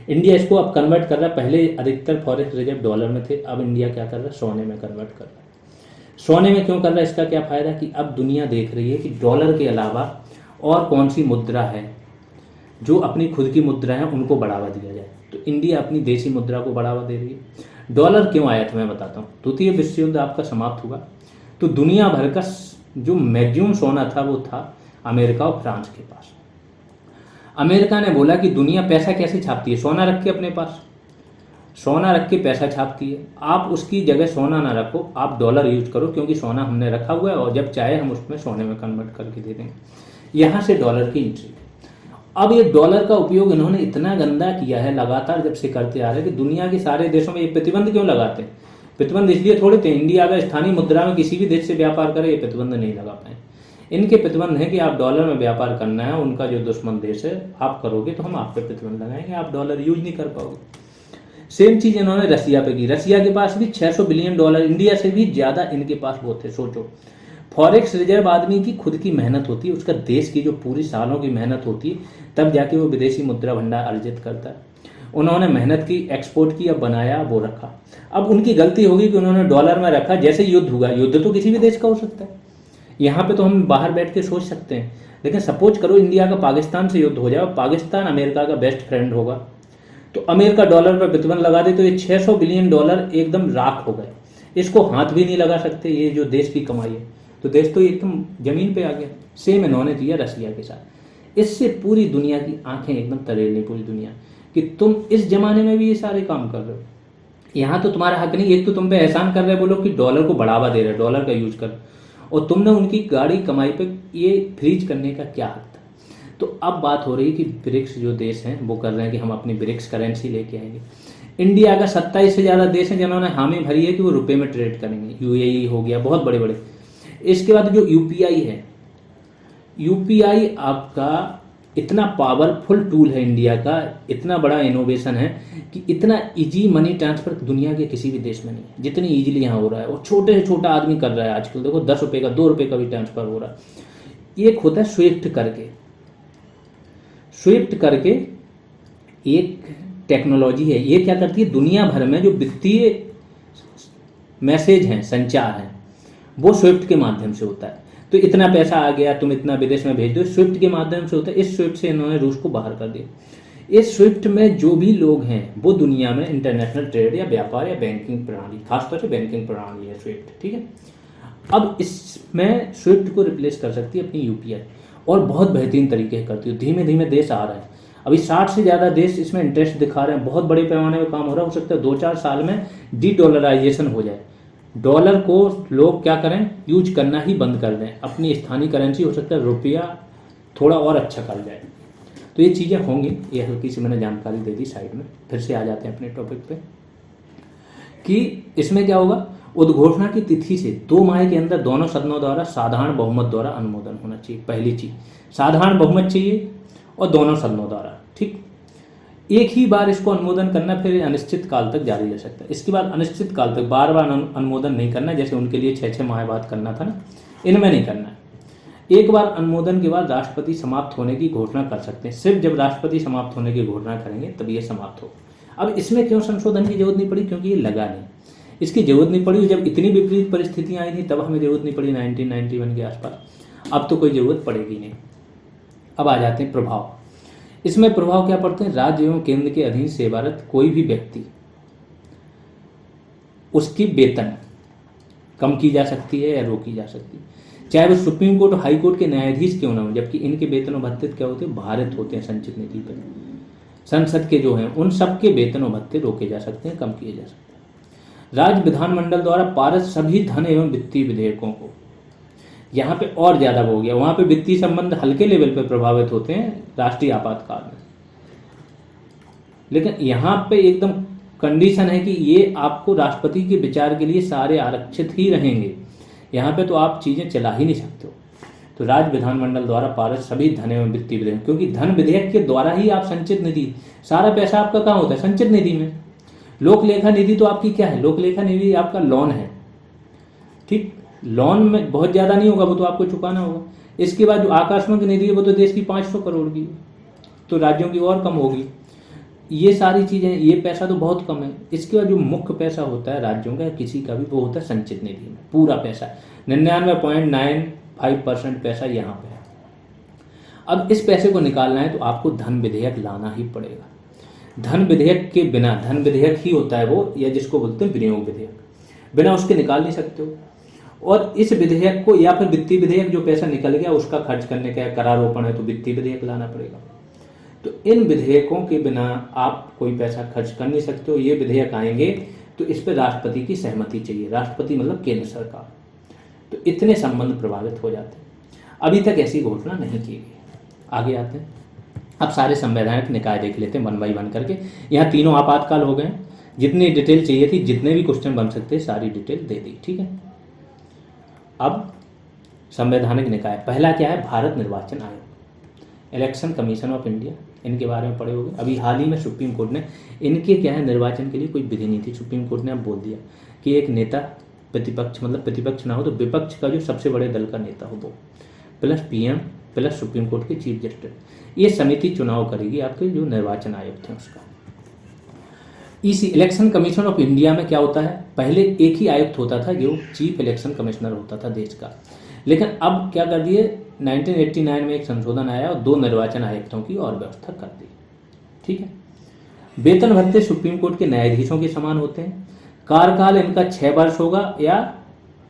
इंडिया इसको अब कन्वर्ट कर रहा है, पहले अधिकतर फॉरेक्स रिजर्व डॉलर में थे, अब इंडिया क्या कर रहा है, सोने में कन्वर्ट कर रहा है। सोने में क्यों कर रहा है, इसका क्या फ़ायदा कि अब दुनिया देख रही है कि डॉलर के अलावा और कौन सी मुद्रा है जो अपनी खुद की मुद्रा है उनको बढ़ावा दिया जाए। तो इंडिया अपनी देसी मुद्रा को बढ़ावा दे रही है। डॉलर क्यों आया था मैं बताता हूँ। द्वितीय विश्व युद्ध आपका समाप्त हुआ तो दुनिया भर का जो मैक्सिमम सोना था वो था अमेरिका और फ्रांस के पास। अमेरिका ने बोला कि दुनिया पैसा कैसे छापती है, सोना रख के अपने पास, सोना रख के पैसा छापती है। आप उसकी जगह सोना ना रखो, आप डॉलर यूज करो, क्योंकि सोना हमने रखा हुआ है और जब चाहे हम उसमें सोने में कन्वर्ट करके दे देंगे। यहाँ से डॉलर की एंट्री। अब ये डॉलर का उपयोग इन्होंने इतना गंदा किया है, लगातार जब से करते आ रहे हैं कि दुनिया के सारे देशों में ये प्रतिबंध क्यों लगाते हैं। प्रतिबंध इसलिए थोड़े थे, इंडिया अगर स्थानीय मुद्रा में किसी भी देश से व्यापार करे ये प्रतिबंध नहीं लगा पाए। इनके प्रतिबंध है कि आप डॉलर में व्यापार करना है, उनका जो दुश्मन देश है आप करोगे तो हम आप पे प्रतिबंध लगाएंगे, आप डॉलर यूज नहीं कर पाओगे। सेम चीज इन्होंने रसिया पे की। रसिया के पास भी $600 बिलियन, इंडिया से भी ज्यादा इनके पास वो थे। सोचो, फॉरेक्स रिजर्व आदमी की खुद की मेहनत होती है, उसका देश की जो पूरी सालों की मेहनत होती है, तब जाके वो विदेशी मुद्रा भंडार अर्जित करता है। उन्होंने मेहनत की, एक्सपोर्ट किया, बनाया, वो रखा। अब उनकी गलती होगी कि उन्होंने डॉलर में रखा। जैसे युद्ध हुआ, युद्ध तो किसी भी देश का हो सकता है, यहाँ पे तो हम बाहर बैठ के सोच सकते हैं, लेकिन सपोज करो इंडिया का पाकिस्तान से युद्ध हो जाए, पाकिस्तान अमेरिका का बेस्ट फ्रेंड होगा, तो अमेरिका डॉलर पर प्रतिबंध लगा दे तो ये $600 बिलियन एकदम राख हो गए। इसको हाथ भी नहीं लगा सकते, ये जो देश की कमाई है, तो देश तो एकदम जमीन पे आ गया। सेम इन्होंने किया रसिया के साथ। इससे पूरी दुनिया की आंखें एकदम तरेल ली, पूरी दुनिया, कि तुम इस जमाने में भी ये सारे काम कर रहे हो, यहाँ तो तुम्हारा हक नहीं। एक तो तुम पे एहसान कर रहे, बोलो कि डॉलर को बढ़ावा दे रहे, डॉलर का यूज कर, और तुमने उनकी गाड़ी कमाई पे ये फ्रीज करने का क्या हक था। तो अब बात हो रही है कि ब्रिक्स जो देश हैं वो कर रहे हैं कि हम अपनी ब्रिक्स करेंसी लेके आएंगे। इंडिया का 27 से ज़्यादा देश हैं जिन्होंने हामी भरी है कि वो रुपए में ट्रेड करेंगे। UAE हो गया, बहुत बड़े बड़े। इसके बाद जो UPI है, UPI आपका इतना पावरफुल टूल है इंडिया का, इतना बड़ा इनोवेशन है कि इतना इजी मनी ट्रांसफर दुनिया के किसी भी देश में नहीं है जितनी इजीली यहाँ हो रहा है। और छोटे से छोटा आदमी कर रहा है आजकल। देखो 10 रुपये का, 2 रुपये का भी ट्रांसफर हो रहा है। एक होता है स्विफ्ट करके, स्विफ्ट करके एक टेक्नोलॉजी है। ये क्या करती है, दुनिया भर में जो वित्तीय मैसेज हैं, संचार हैं, वो स्विफ्ट के माध्यम से होता है। तो इतना पैसा आ गया, तुम इतना विदेश में भेज दो, स्विफ्ट के माध्यम से होता है। इस स्विफ्ट से इन्होंने रूस को बाहर कर दिया। इस स्विफ्ट में जो भी लोग हैं वो दुनिया में इंटरनेशनल ट्रेड या व्यापार या बैंकिंग प्रणाली, खासतौर से बैंकिंग प्रणाली है स्विफ्ट, ठीक है। अब इसमें स्विफ्ट को रिप्लेस कर सकती है अपनी UPI, और बहुत बेहतरीन तरीके से करती है। धीमे धीमे देश आ रहे हैं, अभी 60 से ज़्यादा देश इसमें इंटरेस्ट दिखा रहे हैं। बहुत बड़े पैमाने पर काम हो रहा है। हो सकता है 2-4 साल में डॉलराइजेशन हो जाए, डॉलर को लोग क्या करें, यूज करना ही बंद कर दें, अपनी स्थानीय करेंसी, हो सकता है रुपया थोड़ा और अच्छा कर जाए। तो ये चीज़ें होंगी। ये हल्की सी मैंने जानकारी दे दी साइड में। फिर से आ जाते हैं अपने टॉपिक पे कि इसमें क्या होगा। उद्घोषणा की तिथि से 2 माह के अंदर दोनों सदनों द्वारा साधारण बहुमत द्वारा अनुमोदन होना चाहिए। पहली चीज, साधारण बहुमत चाहिए और दोनों सदनों द्वारा, ठीक। एक ही बार इसको अनुमोदन करना, फिर अनिश्चित काल तक जारी रह सकता है। इसके बाद अनिश्चित काल तक बार बार अनुमोदन नहीं करना, जैसे उनके लिए 6-6 माह बाद करना था ना, इनमें नहीं करना है। एक बार अनुमोदन के बाद राष्ट्रपति समाप्त होने की घोषणा कर सकते हैं। सिर्फ जब राष्ट्रपति समाप्त होने की घोषणा करेंगे तब ये समाप्त हो। अब इसमें क्यों संशोधन की जरूरत नहीं पड़ी, क्योंकि ये लगा नहीं। इसकी जरूरत नहीं पड़ी जब इतनी विपरीत परिस्थितियां आई थी, तब हमें जरूरत नहीं पड़ी 1991 के आसपास। अब तो कोई जरूरत पड़ेगी नहीं। अब आ जाते हैं प्रभाव। इसमें प्रभाव क्या पड़ते हैं, राज्य एवं केंद्र के अधीन सेवारत कोई भी व्यक्ति, उसकी वेतन कम की जा सकती है या रोकी जा सकती है, चाहे वो सुप्रीम कोर्ट और हाई कोर्ट के न्यायाधीश क्यों ना हो। जबकि इनके वेतन और भत्ते क्या होते हैं, भारित होते हैं संचित निधि पर। संसद के जो हैं उन सबके वेतन और भत्ते रोके जा सकते हैं, कम किए जा सकते हैं। राज्य विधानमंडल द्वारा पारित सभी धन एवं वित्तीय विधेयकों को, यहाँ पे और ज़्यादा हो गया, वहाँ पे वित्तीय संबंध हल्के लेवल पे प्रभावित होते हैं राष्ट्रीय आपातकाल में, लेकिन यहाँ पे एकदम कंडीशन है कि ये आपको राष्ट्रपति के विचार के लिए सारे आरक्षित ही रहेंगे, यहाँ पे तो आप चीज़ें चला ही नहीं सकते हो। तो राज्य विधानमंडल द्वारा पारित सभी धन एवं वित्तीय विधेयक, क्योंकि धन विधेयक के द्वारा ही आप संचित निधि, सारा पैसा आपका कहाँ होता है, संचित निधि में। लोक लेखा निधि तो आपकी क्या है, लोक लेखा निधि आपका लोन है, ठीक, लोन में बहुत ज़्यादा नहीं होगा, वो तो आपको चुकाना होगा। इसके बाद जो आकस्मिक निधि है वो तो देश की 500 करोड़ की है, तो राज्यों की और कम होगी। ये सारी चीज़ें, ये पैसा तो बहुत कम है। इसके बाद जो मुख्य पैसा होता है राज्यों का किसी का भी, वो होता है संचित निधि में, पूरा पैसा 99.95% पैसा यहाँ पे है। अब इस पैसे को निकालना है तो आपको धन विधेयक लाना ही पड़ेगा। धन विधेयक के बिना, धन विधेयक ही होता है वो, या जिसको बोलते हैं विनियोग विधेयक, बिना उसके निकाल नहीं सकते हो। और इस विधेयक को, या फिर वित्तीय विधेयक जो पैसा निकल गया उसका खर्च करने का करारोपण है तो वित्तीय विधेयक लाना पड़ेगा। तो इन विधेयकों के बिना आप कोई पैसा खर्च कर नहीं सकते हो। ये विधेयक आएंगे तो इस पर राष्ट्रपति की सहमति चाहिए, राष्ट्रपति मतलब केंद्र सरकार। तो इतने संबंध प्रभावित हो जाते हैं। अभी तक ऐसी घोषणा नहीं की गई। आगे आते हैं, अब सारे संवैधानिक निकाय देख लेते हैं वन बाई वन करके। यहाँ तीनों आपातकाल हो गए, जितनी डिटेल चाहिए थी, जितने भी क्वेश्चन बन सकते सारी डिटेल दे दी, ठीक है। अब संवैधानिक निकाय, पहला क्या है, भारत निर्वाचन आयोग, इलेक्शन कमीशन ऑफ इंडिया, इनके बारे में पढ़े होंगे। अभी हाल ही में सुप्रीम कोर्ट ने, इनके क्या है, निर्वाचन के लिए कोई विधि नहीं थी, सुप्रीम कोर्ट ने अब बोल दिया कि एक नेता प्रतिपक्ष, मतलब प्रतिपक्ष ना हो तो विपक्ष का जो सबसे बड़े दल का नेता हो वो, plus PM plus supreme court के चीफ जस्टिस, ये समिति चुनाव करेगी आपके जो निर्वाचन आयोग थे उसका। इसी इलेक्शन कमीशन ऑफ इंडिया में क्या होता है, पहले एक ही आयुक्त होता था जो चीफ इलेक्शन कमिश्नर होता था देश का, लेकिन अब क्या कर दिए, 1989 में एक संशोधन आया और 2 निर्वाचन आयुक्तों की और व्यवस्था कर दी, ठीक है। वेतन भत्ते सुप्रीम कोर्ट के न्यायाधीशों के समान होते हैं। कार्यकाल इनका 6 वर्ष होगा या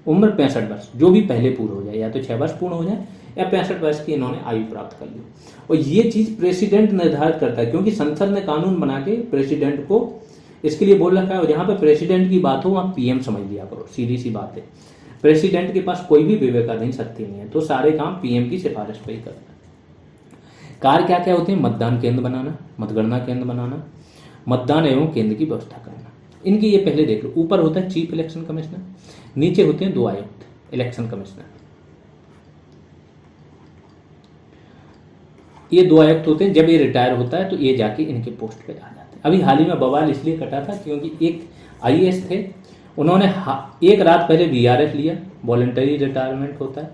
उम्र 65 वर्ष, जो भी पहले पूर्ण हो जाए, या तो 6 वर्ष पूर्ण हो जाए या 65 वर्ष की इन्होंने आयु प्राप्त कर ली। और ये चीज प्रेसिडेंट निर्धारित करता है, क्योंकि संसद ने कानून बना के प्रेसिडेंट को इसके लिए बोल रखा है। और जहां पे प्रेसिडेंट की बात हो वहां पीएम समझ लिया करो, सीधी सी बात है। प्रेसिडेंट के पास कोई भी विवेकाधीन शक्ति नहीं है, तो सारे काम पीएम की सिफारिश पर ही करता है। कार्य क्या क्या होते हैं, मतदान केंद्र बनाना, मतगणना केंद्र बनाना, मतदान एवं केंद्र की व्यवस्था करना। इनकी ये पहले देख लो, ऊपर होता है चीफ इलेक्शन कमिश्नर, नीचे होते हैं 2 आयुक्त इलेक्शन कमिश्नर। ये 2 आयुक्त होते हैं, जब ये रिटायर होता है तो ये जाके इनके पोस्ट पे आ जाते हैं। अभी हाल ही में बवाल इसलिए कटा था क्योंकि एक आईएएस थे, उन्होंने एक रात पहले वीआरएस लिया, वॉलंटरी रिटायरमेंट होता है,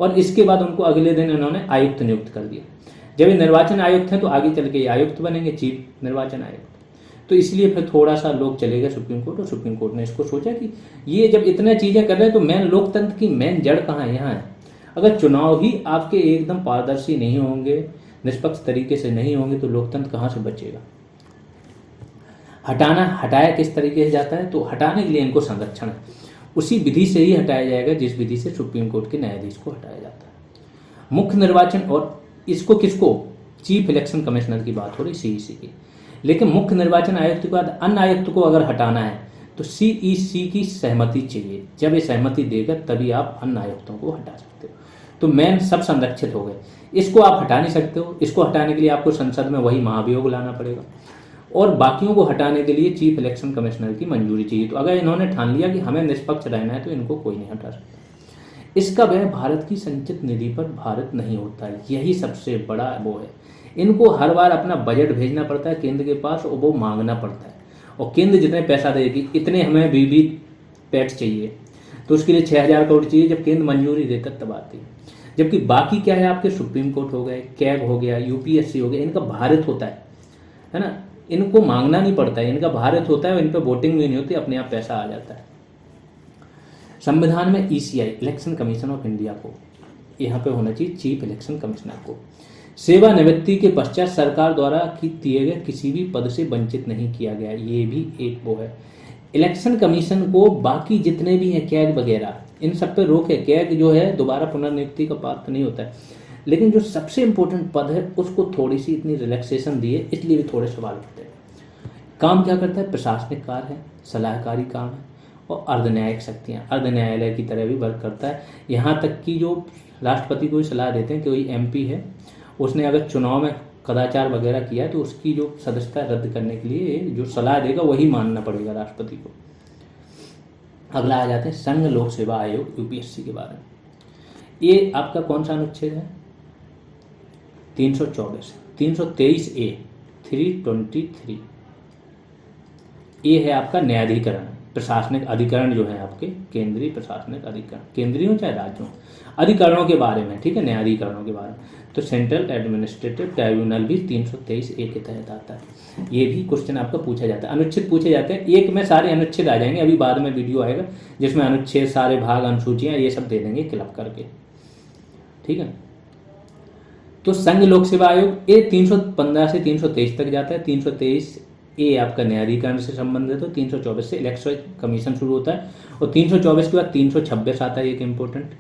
और इसके बाद उनको अगले दिन उन्होंने आयुक्त नियुक्त कर दिया। जब ये निर्वाचन आयुक्त हैं तो आगे चल के ये आयुक्त बनेंगे, चीफ निर्वाचन आयुक्त। तो इसलिए फिर थोड़ा सा लोग चले गए सुप्रीम कोर्ट, और सुप्रीम कोर्ट ने इसको सोचा कि ये जब इतने चीजें कर रहे हैं तो मेन लोकतंत्र की मेन जड़ कहाँ है, यहाँ है। अगर चुनाव ही आपके एकदम पारदर्शी नहीं होंगे, निष्पक्ष तरीके से नहीं होंगे, तो लोकतंत्र कहाँ से बचेगा। हटाया किस तरीके से जाता है, तो हटाने के लिए इनको संरक्षण है, उसी विधि से ही हटाया जाएगा जिस विधि से सुप्रीम कोर्ट के न्यायाधीश को हटाया जाता है। मुख्य निर्वाचन, और इसको किसको, चीफ इलेक्शन कमिश्नर की बात हो रही, सीईसी की। लेकिन मुख्य निर्वाचन आयुक्त के बाद अन्य आयुक्त को अगर हटाना है तो सीईसी की सहमति चाहिए। जब ये सहमति देगा तभी आप अन्य आयुक्तों को हटा सकते हो। तो मेन सब संरक्षित हो गए, इसको आप हटा नहीं सकते हो। इसको हटाने के लिए आपको संसद में वही महाभियोग लाना पड़ेगा, और बाकियों को हटाने के लिए चीफ इलेक्शन कमिश्नर की मंजूरी चाहिए। तो अगर इन्होंने ठान लिया कि हमें निष्पक्ष रहना है तो इनको कोई नहीं हटा सकता। इसका व्यय भारत की संचित निधि पर भारत नहीं होता है, यही सबसे बड़ा वो है। इनको हर बार अपना बजट भेजना पड़ता है केंद्र के पास, और वो मांगना पड़ता है, और केंद्र जितने पैसा देगी इतने हमें वीवी पैट चाहिए, तो उसके लिए 6000 करोड़ चाहिए। जब केंद्र मंजूरी देकर तब आती है। जबकि बाकी क्या है, आपके सुप्रीम कोर्ट हो गए, कैग हो गया, यूपीएससी हो गया, इनका भारत होता है ना, इनको मांगना नहीं पड़ता है, इनका भारत होता है, और इन पर वोटिंग भी नहीं होती, अपने आप पैसा आ जाता है। संविधान में ECI, election commission of India को यहाँ पे होना चाहिए चीफ इलेक्शन कमिश्नर को। सेवानिवृत्ति के पश्चात सरकार द्वारा दिए गए किसी भी पद से वंचित नहीं किया गया, ये भी एक वो है। इलेक्शन कमीशन को बाकी जितने भी हैं कैग वगैरह, इन सब पे रोक है। कैग जो है दोबारा पुनर्नियुक्ति का पात्र नहीं होता है, लेकिन जो सबसे इंपॉर्टेंट पद है उसको थोड़ी सी इतनी रिलैक्सेशन दी है, इसलिए भी थोड़े सवाल उठते हैं। काम क्या करता है, प्रशासनिक कार्य है, सलाहकारी काम है, और अर्ध न्यायिक शक्तियाँ, अर्ध न्यायालय की तरह भी वर्क करता है। यहाँ तक कि जो राष्ट्रपति को भी सलाह देते हैं कि कोई MP है, उसने अगर चुनाव में कदाचार वगैरह किया है तो उसकी जो सदस्यता रद्द करने के लिए जो सलाह देगा वही मानना पड़ेगा राष्ट्रपति को। अगला आ जाते हैं संघ लोक सेवा आयोग UPSC के बारे में। ये आपका कौन सा अनुच्छेद है? 324, 323A, 323 ये है आपका न्यायाधिकरण, प्रशासनिक अधिकरण जो है आपके केंद्रीय प्रशासनिक अधिकरण, केंद्रीय हो चाहे राज्यों, अधिकरणों के बारे में, ठीक है, न्यायाधिकरणों के बारे में। तो सेंट्रल एडमिनिस्ट्रेटिव ट्राइब्यूनल भी 323A के तहत आता है। ये भी क्वेश्चन आपका पूछा जाता है, अनुच्छेद पूछे जाते हैं। एक में सारे अनुच्छेद आ जाएंगे, अभी बाद में वीडियो आएगा जिसमें अनुच्छेद, सारे भाग, अनुसूचियाँ ये सब दे देंगे क्लब करके, ठीक है। तो संघ लोक सेवा आयोग ये 315 से 323 तक जाता है। 323A आपका न्यायाधिकरण से संबंधित हो, 324 से इलेक्शन कमीशन शुरू होता है और 324 के बाद 326 आता है, एक इम्पोर्टेंट।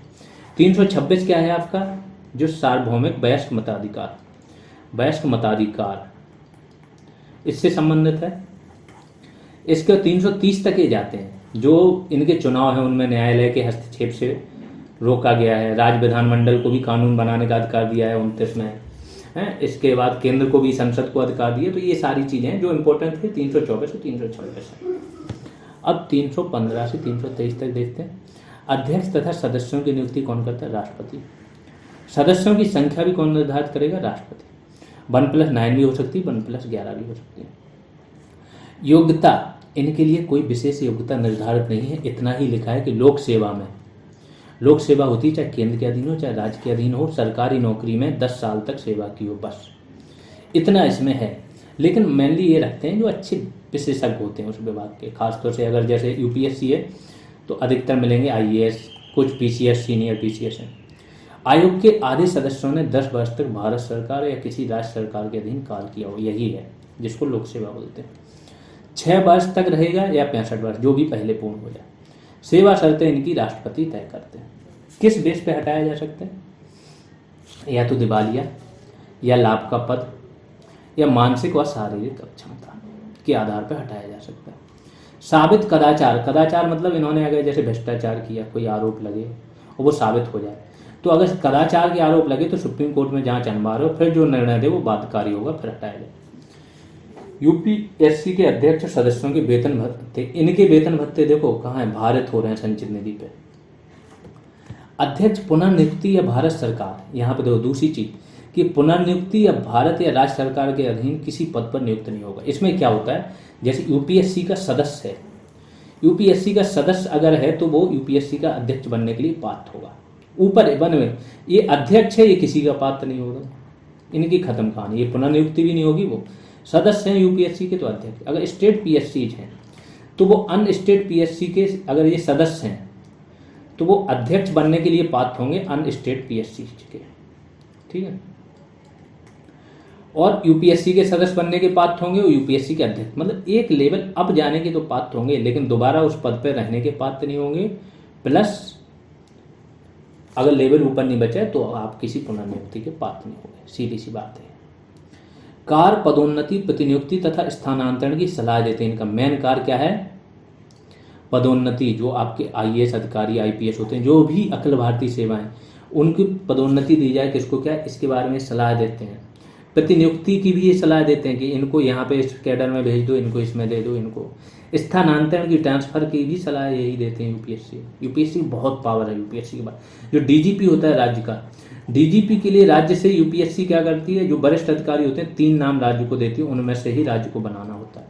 326 क्या है आपका? जो सार्वभौमिक वयस्क मताधिकार, वयस्क मताधिकार इससे संबंधित है। इसके 330 तक ये जाते हैं जो इनके चुनाव हैं उनमें न्यायालय के हस्तक्षेप से रोका गया है। राज्य विधानमंडल को भी कानून बनाने का अधिकार दिया है 29 में है। इसके बाद केंद्र को भी, संसद को अधिकार दिए। तो ये सारी चीज़ें हैं जो इम्पोर्टेंट थे 324 और 326। अब 315 से 323 तक देखते हैं। अध्यक्ष तथा सदस्यों की नियुक्ति कौन करता है? राष्ट्रपति। सदस्यों की संख्या भी कौन निर्धारित करेगा? राष्ट्रपति। 1+9 भी हो सकती है, 1+11 भी हो सकती है। योग्यता, इनके लिए कोई विशेष योग्यता निर्धारित नहीं है। इतना ही लिखा है कि लोक सेवा में, लोक सेवा होती है चाहे केंद्र के अधीन हो चाहे राज्य के अधीन हो, सरकारी नौकरी में 10 साल तक सेवा की हो, बस इतना इसमें है। लेकिन मेनली ये रखते हैं जो अच्छे विशेषज्ञ होते हैं उस विभाग के, खासतौर से अगर जैसे UPSC है तो अधिकतर मिलेंगे IAS, कुछ PCS, सीनियर PCS हैं। आयोग के आधे सदस्यों ने 10 वर्ष तक भारत सरकार या किसी राज्य सरकार के अधीन कार्य किया हो, यही है जिसको लोक सेवा बोलते हैं। 6 वर्ष तक रहेगा या 65 वर्ष, जो भी पहले पूर्ण हो जाए। सेवा शर्तें इनकी राष्ट्रपति तय करते हैं। किस बेस पे हटाया जा सकता है? या तो दिवालिया, या लाभ का पद, या मानसिक व शारीरिक अक्षमता के आधार पर हटाया जा सकता है। साबित कदाचार, कदाचार मतलब इन्होंने अगर जैसे भ्रष्टाचार किया, कोई आरोप लगे और वो साबित हो जाए, तो अगर कदाचार के आरोप लगे तो सुप्रीम कोर्ट में जांच अनिवार्य हो, फिर जो निर्णय दे वो बाध्यकारी होगा, फिर हटाया जाए। UPSC के अध्यक्ष सदस्यों के वेतन भत्ते, इनके वेतन भत्ते देखो कहाँ है, भारत हो रहे हैं संचित निधि पे। अध्यक्ष पुनर्नियुक्ति या भारत सरकार, यहाँ पे देखो दूसरी चीज कि पुनर्नियुक्ति या भारत या राज्य सरकार के अधीन किसी पद पर नियुक्त नहीं होगा। इसमें क्या होता है, जैसे UPSC का सदस्य है, UPSC का सदस्य अगर है तो वो UPSC का अध्यक्ष बनने के लिए पात्र होगा। ऊपर वन में ये अध्यक्ष है, ये किसी का पात्र नहीं होगा, इनकी खत्म कहानी। ये पुनर्नियुक्ति भी नहीं होगी, वो सदस्य हैं UPSC के तो अध्यक्ष। अगर स्टेट PSCs हैं तो वो अन्य स्टेट PSC के अगर ये सदस्य हैं तो वो अध्यक्ष बनने के लिए पात्र होंगे अन्य स्टेट PSCs के, ठीक है। और UPSC के सदस्य बनने के पात्र होंगे और UPSC के अध्यक्ष, मतलब एक लेवल अप जाने के तो पात्र होंगे, लेकिन दोबारा उस पद पर रहने के पात्र नहीं होंगे। प्लस अगर लेवल ऊपर नहीं बचा तो आप किसी पुनर्नियुक्ति के पात्र नहीं होंगे, सीधी सी बात है। कार्य, पदोन्नति, प्रतिनियुक्ति तथा स्थानांतरण की सलाह देते हैं। इनका मेन कार्य क्या है? पदोन्नति, जो आपके IAS अधिकारी, IPS होते हैं, जो भी अखिल भारतीय सेवाएं, उनकी पदोन्नति दी जाए, किसको क्या, इसके बारे में सलाह देते हैं। प्रतिनियुक्ति की भी ये सलाह देते हैं कि इनको यहाँ पे इस कैडर में भेज दो, इनको इसमें दे दो, इनको स्थानांतरण की, ट्रांसफर की भी सलाह यही देते हैं UPSC बहुत पावर है UPSC के बाद। जो DGP होता है राज्य का, DGP के लिए राज्य से UPSC क्या करती है, जो वरिष्ठ अधिकारी होते हैं 3 नाम राज्य को देती है, उनमें से ही राज्य को बनाना होता है।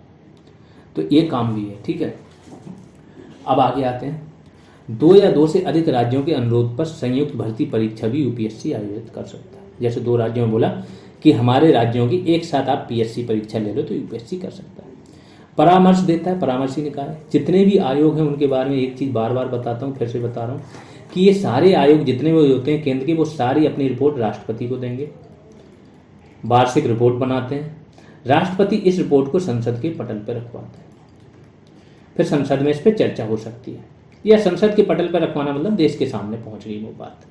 तो ये काम भी है, ठीक है। अब आगे आते हैं। 2 या 2 से अधिक राज्यों के अनुरोध पर संयुक्त भर्ती परीक्षा भी UPSC आयोजित कर सकता है। जैसे 2 राज्यों में बोला कि हमारे राज्यों की एक साथ आप PSC परीक्षा ले लो तो UPSC कर सकता है। परामर्श देता है, परामर्शी निकाय। जितने भी आयोग हैं उनके बारे में एक चीज़ बार बार बताता हूँ, फिर से बता रहा हूँ कि ये सारे आयोग जितने भी होते हैं केंद्र के, वो सारी अपनी रिपोर्ट राष्ट्रपति को देंगे, वार्षिक रिपोर्ट बनाते हैं। राष्ट्रपति इस रिपोर्ट को संसद के पटल पर रखवाते हैं, फिर संसद में इस पर चर्चा हो सकती है। या संसद के पटल पर रखवाना मतलब देश के सामने पहुंच गई वो बात,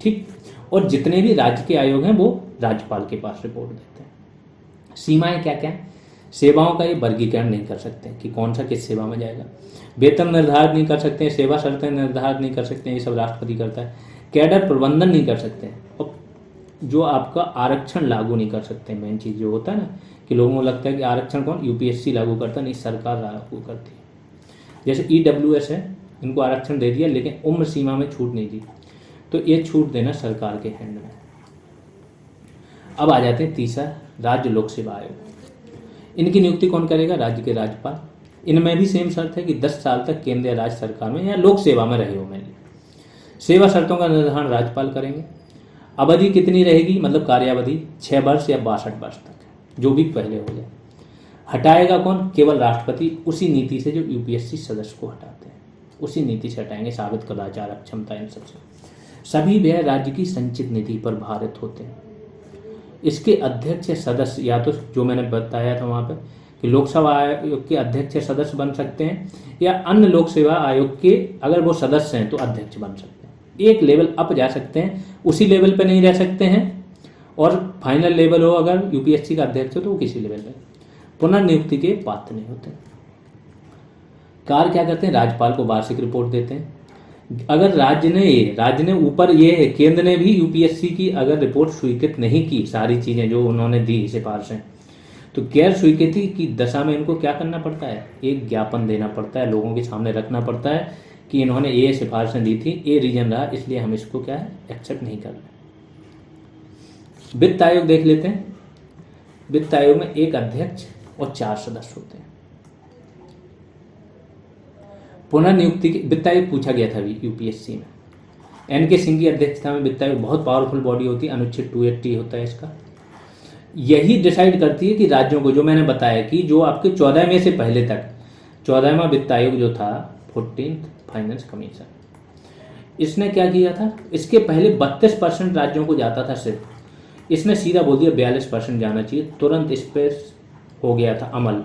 ठीक। और जितने भी राज्य के आयोग हैं वो राज्यपाल के पास रिपोर्ट देते हैं। सीमाएं क्या क्या, सेवाओं का ये वर्गीकरण नहीं कर सकते कि कौन सा किस सेवा में जाएगा। वेतन निर्धारित नहीं कर सकते हैं, सेवा शर्तें निर्धारित नहीं कर सकते हैं, ये सब राष्ट्रपति करता है। कैडर प्रबंधन नहीं कर सकते हैं, और जो आपका आरक्षण लागू नहीं कर सकते। मेन चीज़ जो होता है ना कि लोगों को लगता है कि आरक्षण कौन, यूपीएससी लागू करता, नहीं, सरकार लागू करती है। जैसे ईडब्ल्यूएस है, इनको आरक्षण दे दिया लेकिन उम्र सीमा में छूट नहीं दी, तो ये छूट देना सरकार के हैंड में। अब आ जाते हैं तीसरा, राज्य लोक सेवा आयोग। इनकी नियुक्ति कौन करेगा, राज्य के राज्यपाल। इनमें भी सेम शर्त है कि 10 साल तक केंद्र या राज्य सरकार में या लोक सेवा में रहे हो। मैंने सेवा शर्तों का निर्धारण राज्यपाल करेंगे। अवधि कितनी रहेगी, मतलब कार्यावधि 6 वर्ष या 62 वर्ष तक, जो भी पहले हो जाए। हटाएगा कौन, केवल राष्ट्रपति, उसी नीति से जो यूपीएससी सदस्य को हटाते हैं, उसी नीति से हटाएंगे, साबित कदाचार अक्षमता इन सबसे। सभी व्यय राज्य की संचित निधि पर भारित होते हैं। इसके अध्यक्ष या सदस्य, या तो जो मैंने बताया था वहाँ पे कि लोकसभा आयोग के अध्यक्ष या सदस्य बन सकते हैं, या अन्य लोक सेवा आयोग के अगर वो सदस्य हैं तो अध्यक्ष बन सकते हैं। एक लेवल अप जा सकते हैं, उसी लेवल पे नहीं रह सकते हैं, और फाइनल लेवल हो अगर यूपीएससी का अध्यक्ष हो तो वो किसी लेवल पे पुनर्नियुक्ति के पात्र नहीं होते। कार्य क्या करते हैं, राज्यपाल को वार्षिक रिपोर्ट देते हैं। अगर राज्य ने ऊपर ये है, केंद्र ने भी यूपीएससी की अगर रिपोर्ट स्वीकृत नहीं की, सारी चीज़ें जो उन्होंने दी सिफारिशें, तो गैर स्वीकृति की दशा में इनको क्या करना पड़ता है, एक ज्ञापन देना पड़ता है, लोगों के सामने रखना पड़ता है कि इन्होंने ये सिफारिशें दी थी, ये रीजन रहा, इसलिए हम इसको क्या है एक्सेप्ट नहीं कर रहे। वित्त आयोग देख लेते हैं। वित्त आयोग में एक अध्यक्ष और 4 सदस्य होते हैं। पुनर्नियुक्ति की, वित्त आयोग पूछा गया था अभी यूपीएससी में। एनके सिंह की अध्यक्षता में वित्त आयोग बहुत पावरफुल बॉडी होती है, अनुच्छेद 280 होता है इसका। यही डिसाइड करती है कि राज्यों को, जो मैंने बताया कि जो आपके 14 में से पहले तक 14वां वित्त आयोग जो था 14th फाइनेंस कमीशन, इसने क्या किया था, इसके पहले 32% राज्यों को जाता था सिर्फ, इसने सीधा बोल दिया 42% जाना चाहिए, तुरंत इस पर हो गया था अमल।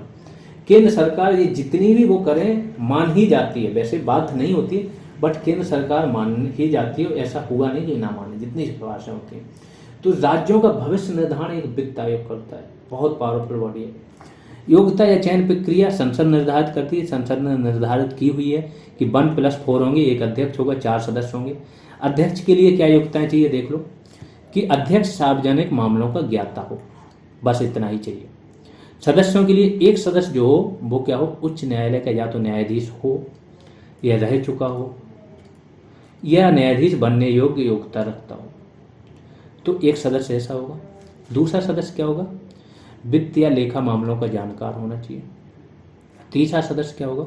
केंद्र सरकार ये जितनी भी वो करें मान ही जाती है, वैसे बात नहीं होती है बट केंद्र सरकार मान ही जाती है, ऐसा हुआ नहीं कि ना माने, जितनी सिफारिशें होती हैं। तो राज्यों का भविष्य निर्धारण एक वित्त आयोग करता है, बहुत पावरफुल बॉडी है। योग्यता या चयन प्रक्रिया संसद निर्धारित करती है, संसद ने निर्धारित की हुई है कि 1+4 होंगे, एक अध्यक्ष होगा, 4 सदस्य होंगे। अध्यक्ष के लिए क्या योग्यताएं चाहिए देख लो, कि अध्यक्ष सार्वजनिक मामलों का ज्ञाता हो, बस इतना ही चाहिए। सदस्यों के लिए एक सदस्य जो हो वो क्या हो, उच्च न्यायालय का या तो न्यायाधीश हो, या रह चुका हो, या न्यायाधीश बनने योग्य योग्यता रखता हो, तो एक सदस्य ऐसा होगा। दूसरा सदस्य क्या होगा, वित्त या लेखा मामलों का जानकार होना चाहिए। तीसरा सदस्य क्या होगा,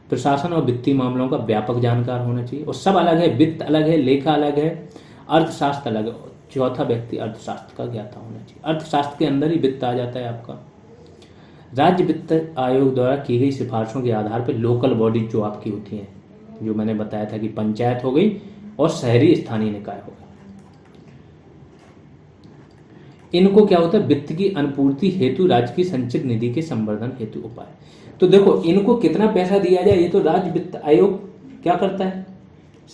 प्रशासन और वित्तीय मामलों का व्यापक जानकार होना चाहिए, और सब अलग है, वित्त अलग है, लेखा अलग है, अर्थशास्त्र अलग है। चौथा व्यक्ति अर्थशास्त्र का ज्ञाता होना चाहिए, अर्थशास्त्र के अंदर ही वित्त आ जाता है आपका। राज्य वित्त आयोग द्वारा की गई सिफारिशों के आधार पर लोकल बॉडी जो आपकी होती हैं, जो मैंने बताया था कि पंचायत हो गई और शहरी स्थानीय निकाय हो गए, इनको क्या होता है, वित्त की अनुपूर्ति हेतु राज्य की संचित निधि के संवर्धन हेतु उपाय। तो देखो इनको कितना पैसा दिया जाए ये तो राज्य वित्त आयोग क्या करता है,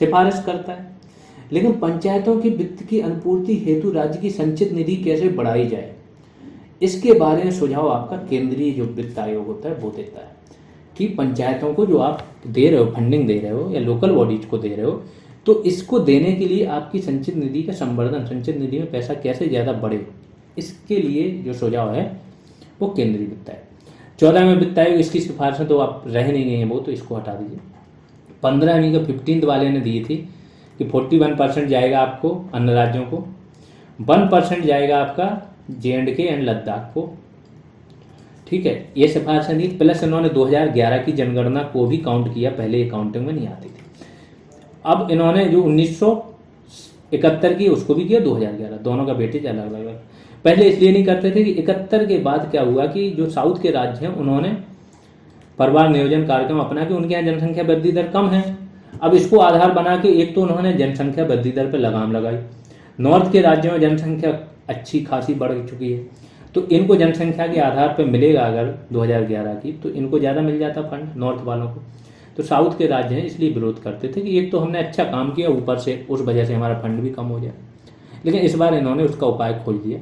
सिफारिश करता है, लेकिन पंचायतों की वित्त की अनुपूर्ति हेतु राज्य की संचित निधि कैसे बढ़ाई जाए, इसके बारे में सुझाव आपका केंद्रीय जो वित्त आयोग होता है वो देता है कि पंचायतों को जो आप दे रहे हो, फंडिंग दे रहे हो या लोकल बॉडीज को दे रहे हो, तो इसको देने के लिए आपकी संचित निधि का संवर्धन, संचित निधि में पैसा कैसे ज़्यादा बढ़े, इसके लिए जो सुझाव है वो केंद्रीय वित्त आयोग। 14वें वित्त आयोग, इसकी सिफारिशें तो आप रह नहीं गई हैं वो, तो इसको हटा दीजिए। 15वीं का 15th वाले ने दी थी कि 41% जाएगा आपको अन्य राज्यों को, 1% जाएगा आपका J&K एंड लद्दाख को, ठीक है, ये सिफारिशें दी। प्लस इन्होंने 2011 की जनगणना को भी काउंट किया, पहले ये काउंटिंग में नहीं आती थी। अब इन्होंने जो 1971 की उसको भी किया, 2011, दोनों का वेटेज अलग अलग। पहले इसलिए नहीं करते थे कि 71 के बाद क्या हुआ कि जो साउथ के राज्य हैं उन्होंने परिवार नियोजन कार्यक्रम अपना के, उनके यहाँ जनसंख्या वृद्धि दर कम है। अब इसको आधार बना के एक तो उन्होंने जनसंख्या वृद्धि दर पर लगाम लगाई। नॉर्थ के राज्यों में जनसंख्या अच्छी खासी बढ़ चुकी है, तो इनको जनसंख्या के आधार पर मिलेगा अगर 2011 की, तो इनको ज़्यादा मिल जाता फंड नॉर्थ वालों को। तो साउथ के राज्य हैं इसलिए विरोध करते थे कि एक तो हमने अच्छा काम किया, ऊपर से उस वजह से हमारा फंड भी कम हो जाए। लेकिन इस बार इन्होंने उसका उपाय खोज दिया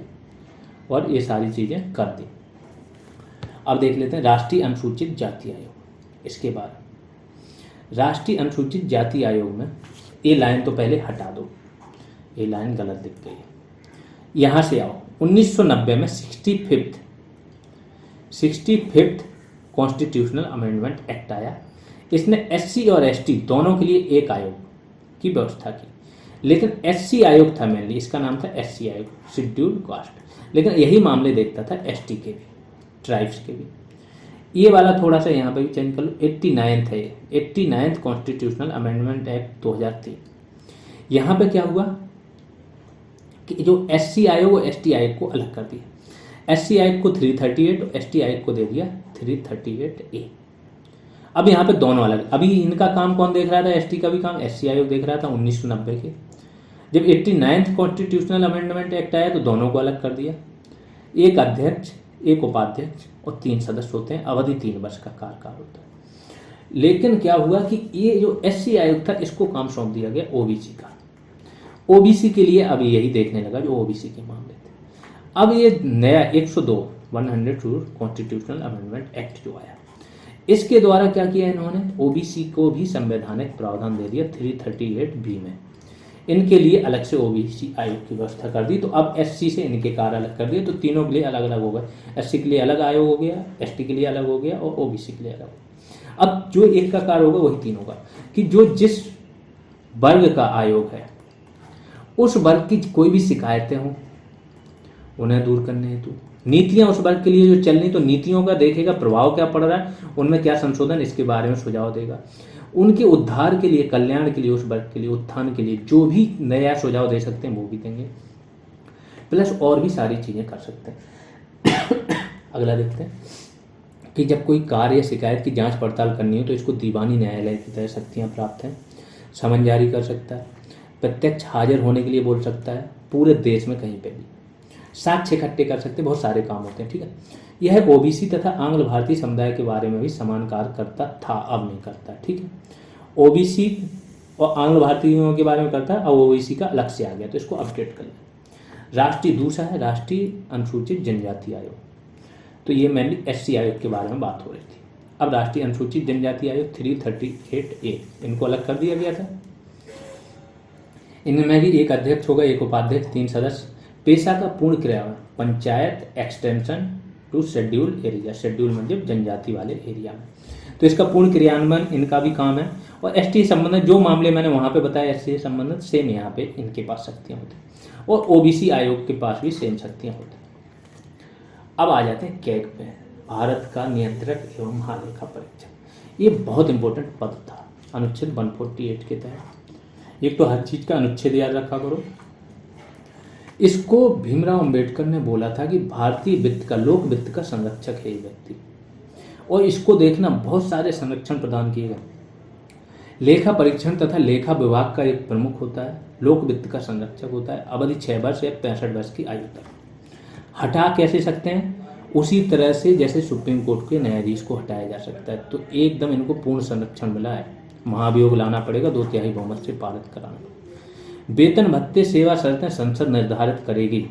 और ये सारी चीज़ें कर दी। अब देख लेते हैं राष्ट्रीय अनुसूचित जाति आयोग। इसके बाद राष्ट्रीय अनुसूचित जाति आयोग में ये लाइन तो पहले हटा दो, ये लाइन गलत दिख गई है। यहाँ से आओ, 1990 में 65th कॉन्स्टिट्यूशनल अमेंडमेंट एक्ट आया। इसने एससी और एसटी दोनों के लिए एक आयोग की व्यवस्था की, लेकिन एससी आयोग था मेनली, इसका नाम था एससी आयोग, शेड्यूल्ड कास्ट, लेकिन यही मामले देखता था एसटी के भी, ट्राइब्स के भी। ये वाला थोड़ा सा यहाँ पे भी चेंज कर लो, 89th है, 89th कॉन्स्टिट्यूशनल अमेंडमेंट एक्ट 2003। यहाँ पे क्या हुआ कि जो एससी आयोग और एसटी आयोग को अलग कर दिया। एससी आयोग को 338 और एसटी आयोग को दे दिया 338A। अब यहाँ पे दोनों अलग, अभी इनका काम कौन देख रहा था, एसटी का भी काम एससी आयोग देख रहा था 1990 के। जब 89th कॉन्स्टिट्यूशनल अमेंडमेंट एक्ट आया तो दोनों को अलग कर दिया। एक अध्यक्ष, एक उपाध्यक्ष और 3 सदस्य होते हैं, अवधि 3 वर्ष का कार्यकाल होता है। लेकिन क्या हुआ कि ये जो एससी आयोग था इसको काम सौंप दिया गया ओबीसी का। ओबीसी के लिए अब यही देखने लगा जो ओबीसी के मामले थे। अब ये नया 102 कॉन्स्टिट्यूशनल अमेंडमेंट एक्ट जो आया, इसके द्वारा क्या किया इन्होंने, ओबीसी को भी संवैधानिक प्रावधान दे दिया 338B में। इनके लिए अलग से ओबीसी आयोग की व्यवस्था कर दी। तो अब एससी से इनके कार्य अलग कर दिए, तो तीनों के लिए अलग अलग हो गए। एससी के लिए अलग आयोग हो गया, एसटी के लिए अलग हो गया और ओबीसी के लिए अलग हो गया। अब जो एक का कार्य होगा वही तीनों का, कि जो जिस वर्ग का आयोग है उस वर्ग की कोई भी शिकायतें हों उन्हें दूर करने हेतु नीतियां उस वर्ग के लिए जो चल रही, तो नीतियों का देखेगा प्रभाव क्या पड़ रहा है, उनमें क्या संशोधन, इसके बारे में सुझाव देगा। उनके उद्धार के लिए, कल्याण के लिए, उस वर्ग के लिए, उत्थान के लिए जो भी नया सुझाव दे सकते हैं वो भी देंगे, प्लस और भी सारी चीज़ें कर सकते हैं। अगला देखते हैं कि जब कोई कार्य या शिकायत की जांच पड़ताल करनी हो तो इसको दीवानी न्यायालय की तरह शक्तियाँ प्राप्त हैं। समन जारी कर सकता है, प्रत्यक्ष हाजिर होने के लिए बोल सकता है पूरे देश में कहीं पे भी, साक्ष्य इकट्ठे कर सकते हैं, बहुत सारे काम होते हैं। ठीक है, यह ओबीसी तथा आंग्ल भारतीय समुदाय के बारे में भी समान कार्य करता था, अब नहीं करता। ठीक है, ओबीसी और आंग्ल भारतीयों के बारे में करता है, अब ओबीसी का अलग से आ गया, तो इसको अपडेट कर लें। राष्ट्रीय दूसरा है राष्ट्रीय अनुसूचित जनजाति आयोग, तो ये मेनली एससी आयोग के बारे में बात हो रही थी। अब राष्ट्रीय अनुसूचित जनजाति आयोग 338A, इनको अलग कर दिया गया था। इनमें भी एक अध्यक्ष होगा, एक उपाध्यक्ष, 3 सदस्य। पेशा का पूर्ण क्रियान्वयन panchayat extension to schedule area, schedule मतलब जनजाति वाले एरिया में, तो इसका पूर्ण क्रियान्वयन इनका भी काम है। और एसटी संबंधित जो मामले मैंने वहाँ पे बताया एसटी से संबंधित, सेम यहाँ पे इनके पास शक्तियाँ होती हैं, और ओबीसी आयोग के पास भी सेम शक्तियाँ होती हैं। अब आ जाते हैं कैग पे, भारत का नियंत्रक एवं महालेखा परीक्षक। ये बहुत इंपॉर्टेंट पद था अनुच्छेद 148 के तहत। एक तो हर चीज़ का अनुच्छेद याद रखा करो। इसको भीमराव अंबेडकर ने बोला था कि भारतीय वित्त का, लोक वित्त का संरक्षक है ये व्यक्ति, और इसको देखना बहुत सारे संरक्षण प्रदान किए गए। लेखा परीक्षण तथा लेखा विभाग का एक प्रमुख होता है, लोक वित्त का संरक्षक होता है, अवधि 6 वर्ष या 65 वर्ष की आयु तक। हटा कैसे सकते हैं, उसी तरह से जैसे सुप्रीम कोर्ट के न्यायाधीश को हटाया जा सकता है। तो एकदम इनको पूर्ण संरक्षण मिला है, महाभियोग लाना पड़ेगा, 2/3 बहुमत से पारित कराना पड़ेगा। वेतन भत्ते सेवा शर्तें संसद निर्धारित करेगी,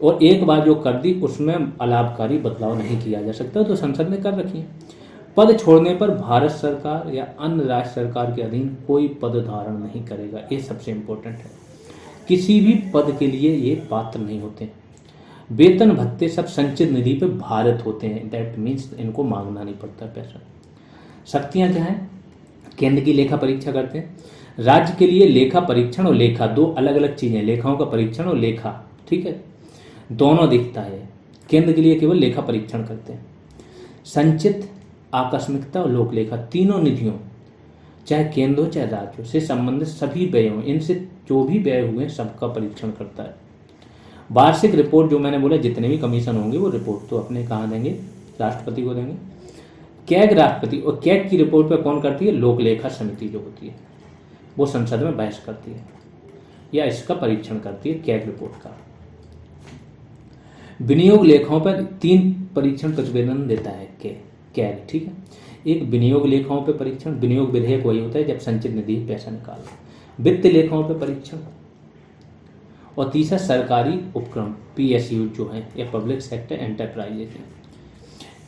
और एक बार जो कर दी उसमें अलाभकारी बदलाव नहीं किया जा सकता, तो संसद ने कर रखी है। पद छोड़ने पर भारत सरकार या अन्य राज्य सरकार के अधीन कोई पद धारण नहीं करेगा, ये सबसे इम्पोर्टेंट है। किसी भी पद के लिए ये पात्र नहीं होते। वेतन भत्ते सब संचित निधि पे भारत होते हैं, दैट मीन्स इनको मांगना नहीं पड़ता पैसा। शक्तियाँ क्या हैं, केंद्र की लेखा परीक्षा करते हैं, राज्य के लिए लेखा परीक्षण और लेखा दो अलग अलग चीज़ें, लेखाओं का परीक्षण और लेखा, ठीक है, दोनों दिखता है। केंद्र के लिए केवल लेखा परीक्षण करते हैं। संचित, आकस्मिकता और लोक लेखा, तीनों निधियों चाहे केंद्र हो चाहे राज्य हो से संबंधित सभी व्ययों, इनसे जो भी व्यय हुए हैं सबका परीक्षण करता है। वार्षिक रिपोर्ट जो मैंने बोला, जितने भी कमीशन होंगे वो रिपोर्ट तो अपने कहाँ देंगे, राष्ट्रपति को देंगे। कैग राष्ट्रपति, और कैग की रिपोर्ट पर कौन करती है, लोक लेखा समिति जो होती है वो संसद में बहस करती है या इसका परीक्षण करती है, कैग रिपोर्ट का। विनियोग लेखाओं पर 3 परीक्षण प्रतिवेदन देता है कैग, ठीक है। एक विनियोग लेखाओं पर परीक्षण, विनियोग विधेयक वही होता है जब संचित निधि पैसा निकालो। वित्त लेखाओं पर परीक्षण, और तीसरा सरकारी उपक्रम PSU जो है या पब्लिक सेक्टर एंटरप्राइजेज है,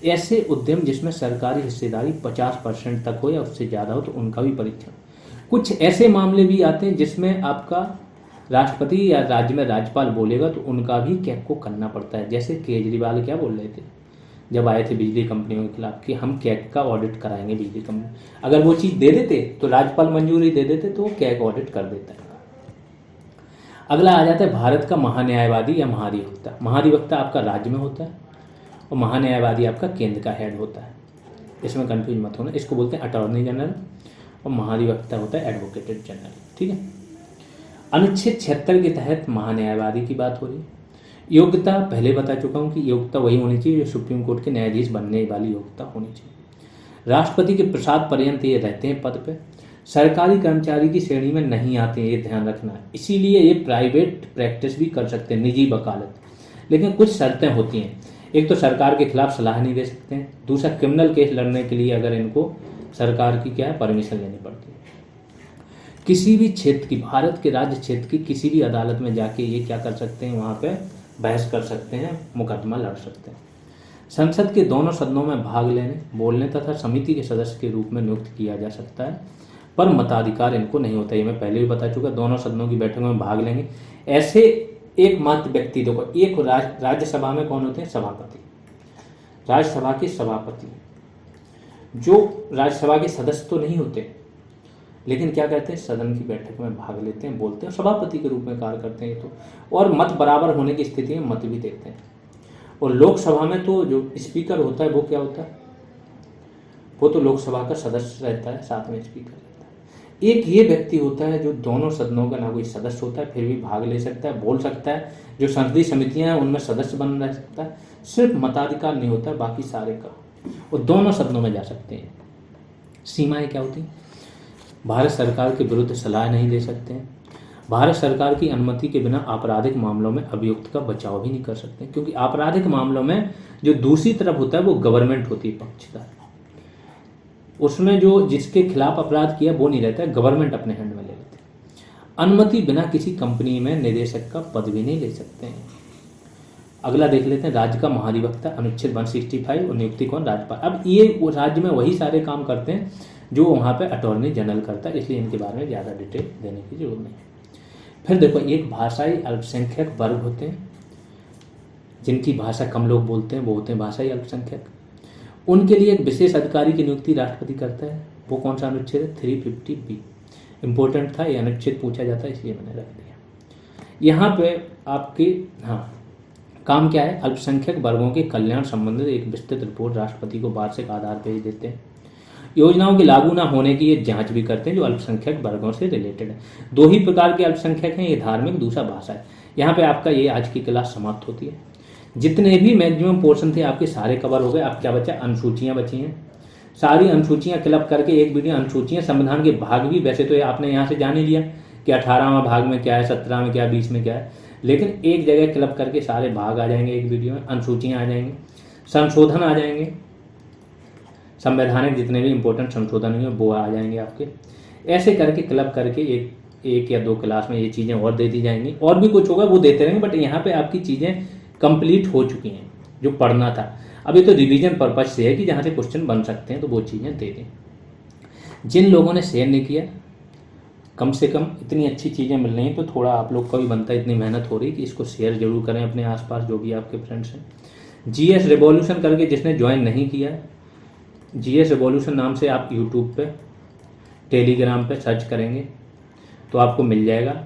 ऐसे उद्यम जिसमें सरकारी हिस्सेदारी 50% तक हो या उससे ज़्यादा हो तो उनका भी परीक्षण। कुछ ऐसे मामले भी आते हैं जिसमें आपका राष्ट्रपति या राज्य में राज्यपाल बोलेगा तो उनका भी कैग को करना पड़ता है। जैसे केजरीवाल क्या बोल रहे थे जब आए थे बिजली कंपनियों के खिलाफ कि हम कैग का ऑडिट कराएंगे बिजली कंपनी, अगर वो चीज़ दे देते तो राज्यपाल मंजूरी दे देते तो वो कैग ऑडिट कर देता है। अगला आ जाता है भारत का महान्यायवादी या महाधिवक्ता। महाधिवक्ता आपका राज्य में होता है और महान्यायवादी आपका केंद्र का हेड होता है, इसमें कंफ्यूज मत होना। इसको बोलते हैं अटॉर्नी जनरल और महाधिवक्ता होता है एडवोकेट जनरल। ठीक है। अनुच्छेद 76 के तहत महान्यायवादी की बात हो रही है। योग्यता पहले बता चुका हूँ कि योग्यता वही होनी चाहिए जो सुप्रीम कोर्ट के न्यायाधीश बनने वाली योग्यता होनी चाहिए। राष्ट्रपति के प्रसाद पर्यंत ये रहते हैं पद पे। सरकारी कर्मचारी की श्रेणी में नहीं आते हैं, ये ध्यान रखना है। इसीलिए ये प्राइवेट प्रैक्टिस भी कर सकते हैं, निजी वकालत, लेकिन कुछ शर्तें होती हैं। एक तो सरकार के खिलाफ सलाह नहीं दे सकते हैं। दूसरा, क्रिमिनल केस लड़ने के लिए अगर इनको सरकार की क्या है परमिशन लेनी पड़ती है। किसी भी क्षेत्र की, भारत के राज्य क्षेत्र की किसी भी अदालत में जाके ये क्या कर सकते हैं, वहाँ पे बहस कर सकते हैं, मुकदमा लड़ सकते हैं। संसद के दोनों सदनों में भाग लेने, बोलने तथा समिति के सदस्य के रूप में नियुक्त किया जा सकता है, पर मताधिकार इनको नहीं होता। ये मैं पहले भी बता चुका। दोनों सदनों की बैठकों में भाग लेंगे। ऐसे एकमात्र व्यक्ति, देखो एक राज्यसभा में कौन होते हैं, सभापति, राज्यसभा के सभापति, जो राज्यसभा के सदस्य तो नहीं होते लेकिन क्या कहते हैं, सदन की बैठक में भाग लेते हैं, बोलते हैं, सभापति के रूप में कार्य करते हैं तो, और मत बराबर होने की स्थिति में मत भी देते हैं। और लोकसभा में तो जो स्पीकर होता है वो क्या होता है, वो तो लोकसभा का सदस्य रहता है, साथ में स्पीकर रहता है। एक ये व्यक्ति होता है जो दोनों सदनों का ना कोई सदस्य होता है, फिर भी भाग ले सकता है, बोल सकता है। जो संसदीय समितियां हैं उनमें सदस्य बन रह सकता है, सिर्फ मताधिकार नहीं होता है, बाकी सारे का। और दोनों सदनों में जा सकते हैं। सीमाएं क्या होती हैं, भारत सरकार के विरुद्ध सलाह नहीं दे सकते हैं। भारत सरकार की अनुमति के बिना आपराधिक मामलों में अभियुक्त का बचाव भी नहीं कर सकते, क्योंकि आपराधिक मामलों में जो दूसरी तरफ होता है वो गवर्नमेंट होती है पक्षदार। उसमें जो जिसके खिलाफ अपराध किया वो नहीं रहता है, गवर्नमेंट अपने हैंड में ले लेते हैं। अनुमति बिना किसी कंपनी में निदेशक का पद भी नहीं ले सकते हैं। अगला देख लेते हैं, राज्य का महाधिवक्ता, अनुच्छेद 165 और नियुक्ति कौन, राज्यपाल। अब ये वो राज्य में वही सारे काम करते हैं जो वहाँ पे अटॉर्नी जनरल करता है, इसलिए इनके बारे में ज़्यादा डिटेल देने की जरूरत नहीं। फिर देखो, एक भाषाई अल्पसंख्यक वर्ग होते हैं जिनकी भाषा कम लोग बोलते हैं, वो होते हैं भाषाई अल्पसंख्यक। उनके लिए एक विशेष अधिकारी की नियुक्ति राष्ट्रपति करता है। वो कौन सा अनुच्छेद है, 350B। इंपॉर्टेंट था ये अनुच्छेद, पूछा जाता है इसलिए मैंने रख दिया यहाँ पे आपके। हाँ, काम क्या है, अल्पसंख्यक वर्गों के कल्याण संबंधित एक विस्तृत रिपोर्ट राष्ट्रपति को वार्षिक आधार पर देते हैं। योजनाओं के लागू ना होने की ये जांच भी करते हैं जो अल्पसंख्यक वर्गों से रिलेटेड है। दो ही प्रकार के अल्पसंख्यक हैं, ये धार्मिक, दूसरा भाषा है। यहाँ पे आपका ये आज की क्लास समाप्त होती है। जितने भी मैक्सिमम पोर्शन थे आपके सारे कवर हो गए। अब क्या बचा, अनुसूचियाँ बची हैं। सारी अनुसूचियाँ क्लब करके एक वीडियो, अनुसूचियाँ संविधान के भाग भी, वैसे तो ये आपने यहाँ से जान ही लिया कि 18वां भाग में क्या है, 17 में क्या है, 20 में क्या है, लेकिन एक जगह क्लब करके सारे भाग आ जाएंगे एक वीडियो में। अनुसूचियाँ आ जाएंगी, संशोधन आ जाएंगे, संवैधानिक जितने भी इंपॉर्टेंट संशोधन हुए वो आ जाएंगे आपके। ऐसे करके क्लब करके एक या दो क्लास में ये चीज़ें और दे दी जाएंगी। और भी कुछ होगा वो देते रहेंगे, बट यहाँ पे आपकी चीज़ें कंप्लीट हो चुकी हैं जो पढ़ना था। अभी तो रिवीजन पर्पज से है कि जहाँ से क्वेश्चन बन सकते हैं तो वो चीज़ें दे दें। जिन लोगों ने शेयर नहीं किया, कम से कम इतनी अच्छी चीज़ें मिल रही हैं तो थोड़ा आप लोग का भी बनता है, इतनी मेहनत हो रही कि इसको शेयर जरूर करें अपने आसपास जो भी आपके फ्रेंड्स हैं। GS रिवॉल्यूशन करके जिसने ज्वाइन नहीं किया है, GS रिवॉल्यूशन नाम से आप यूट्यूब पे, टेलीग्राम पे सर्च करेंगे तो आपको मिल जाएगा।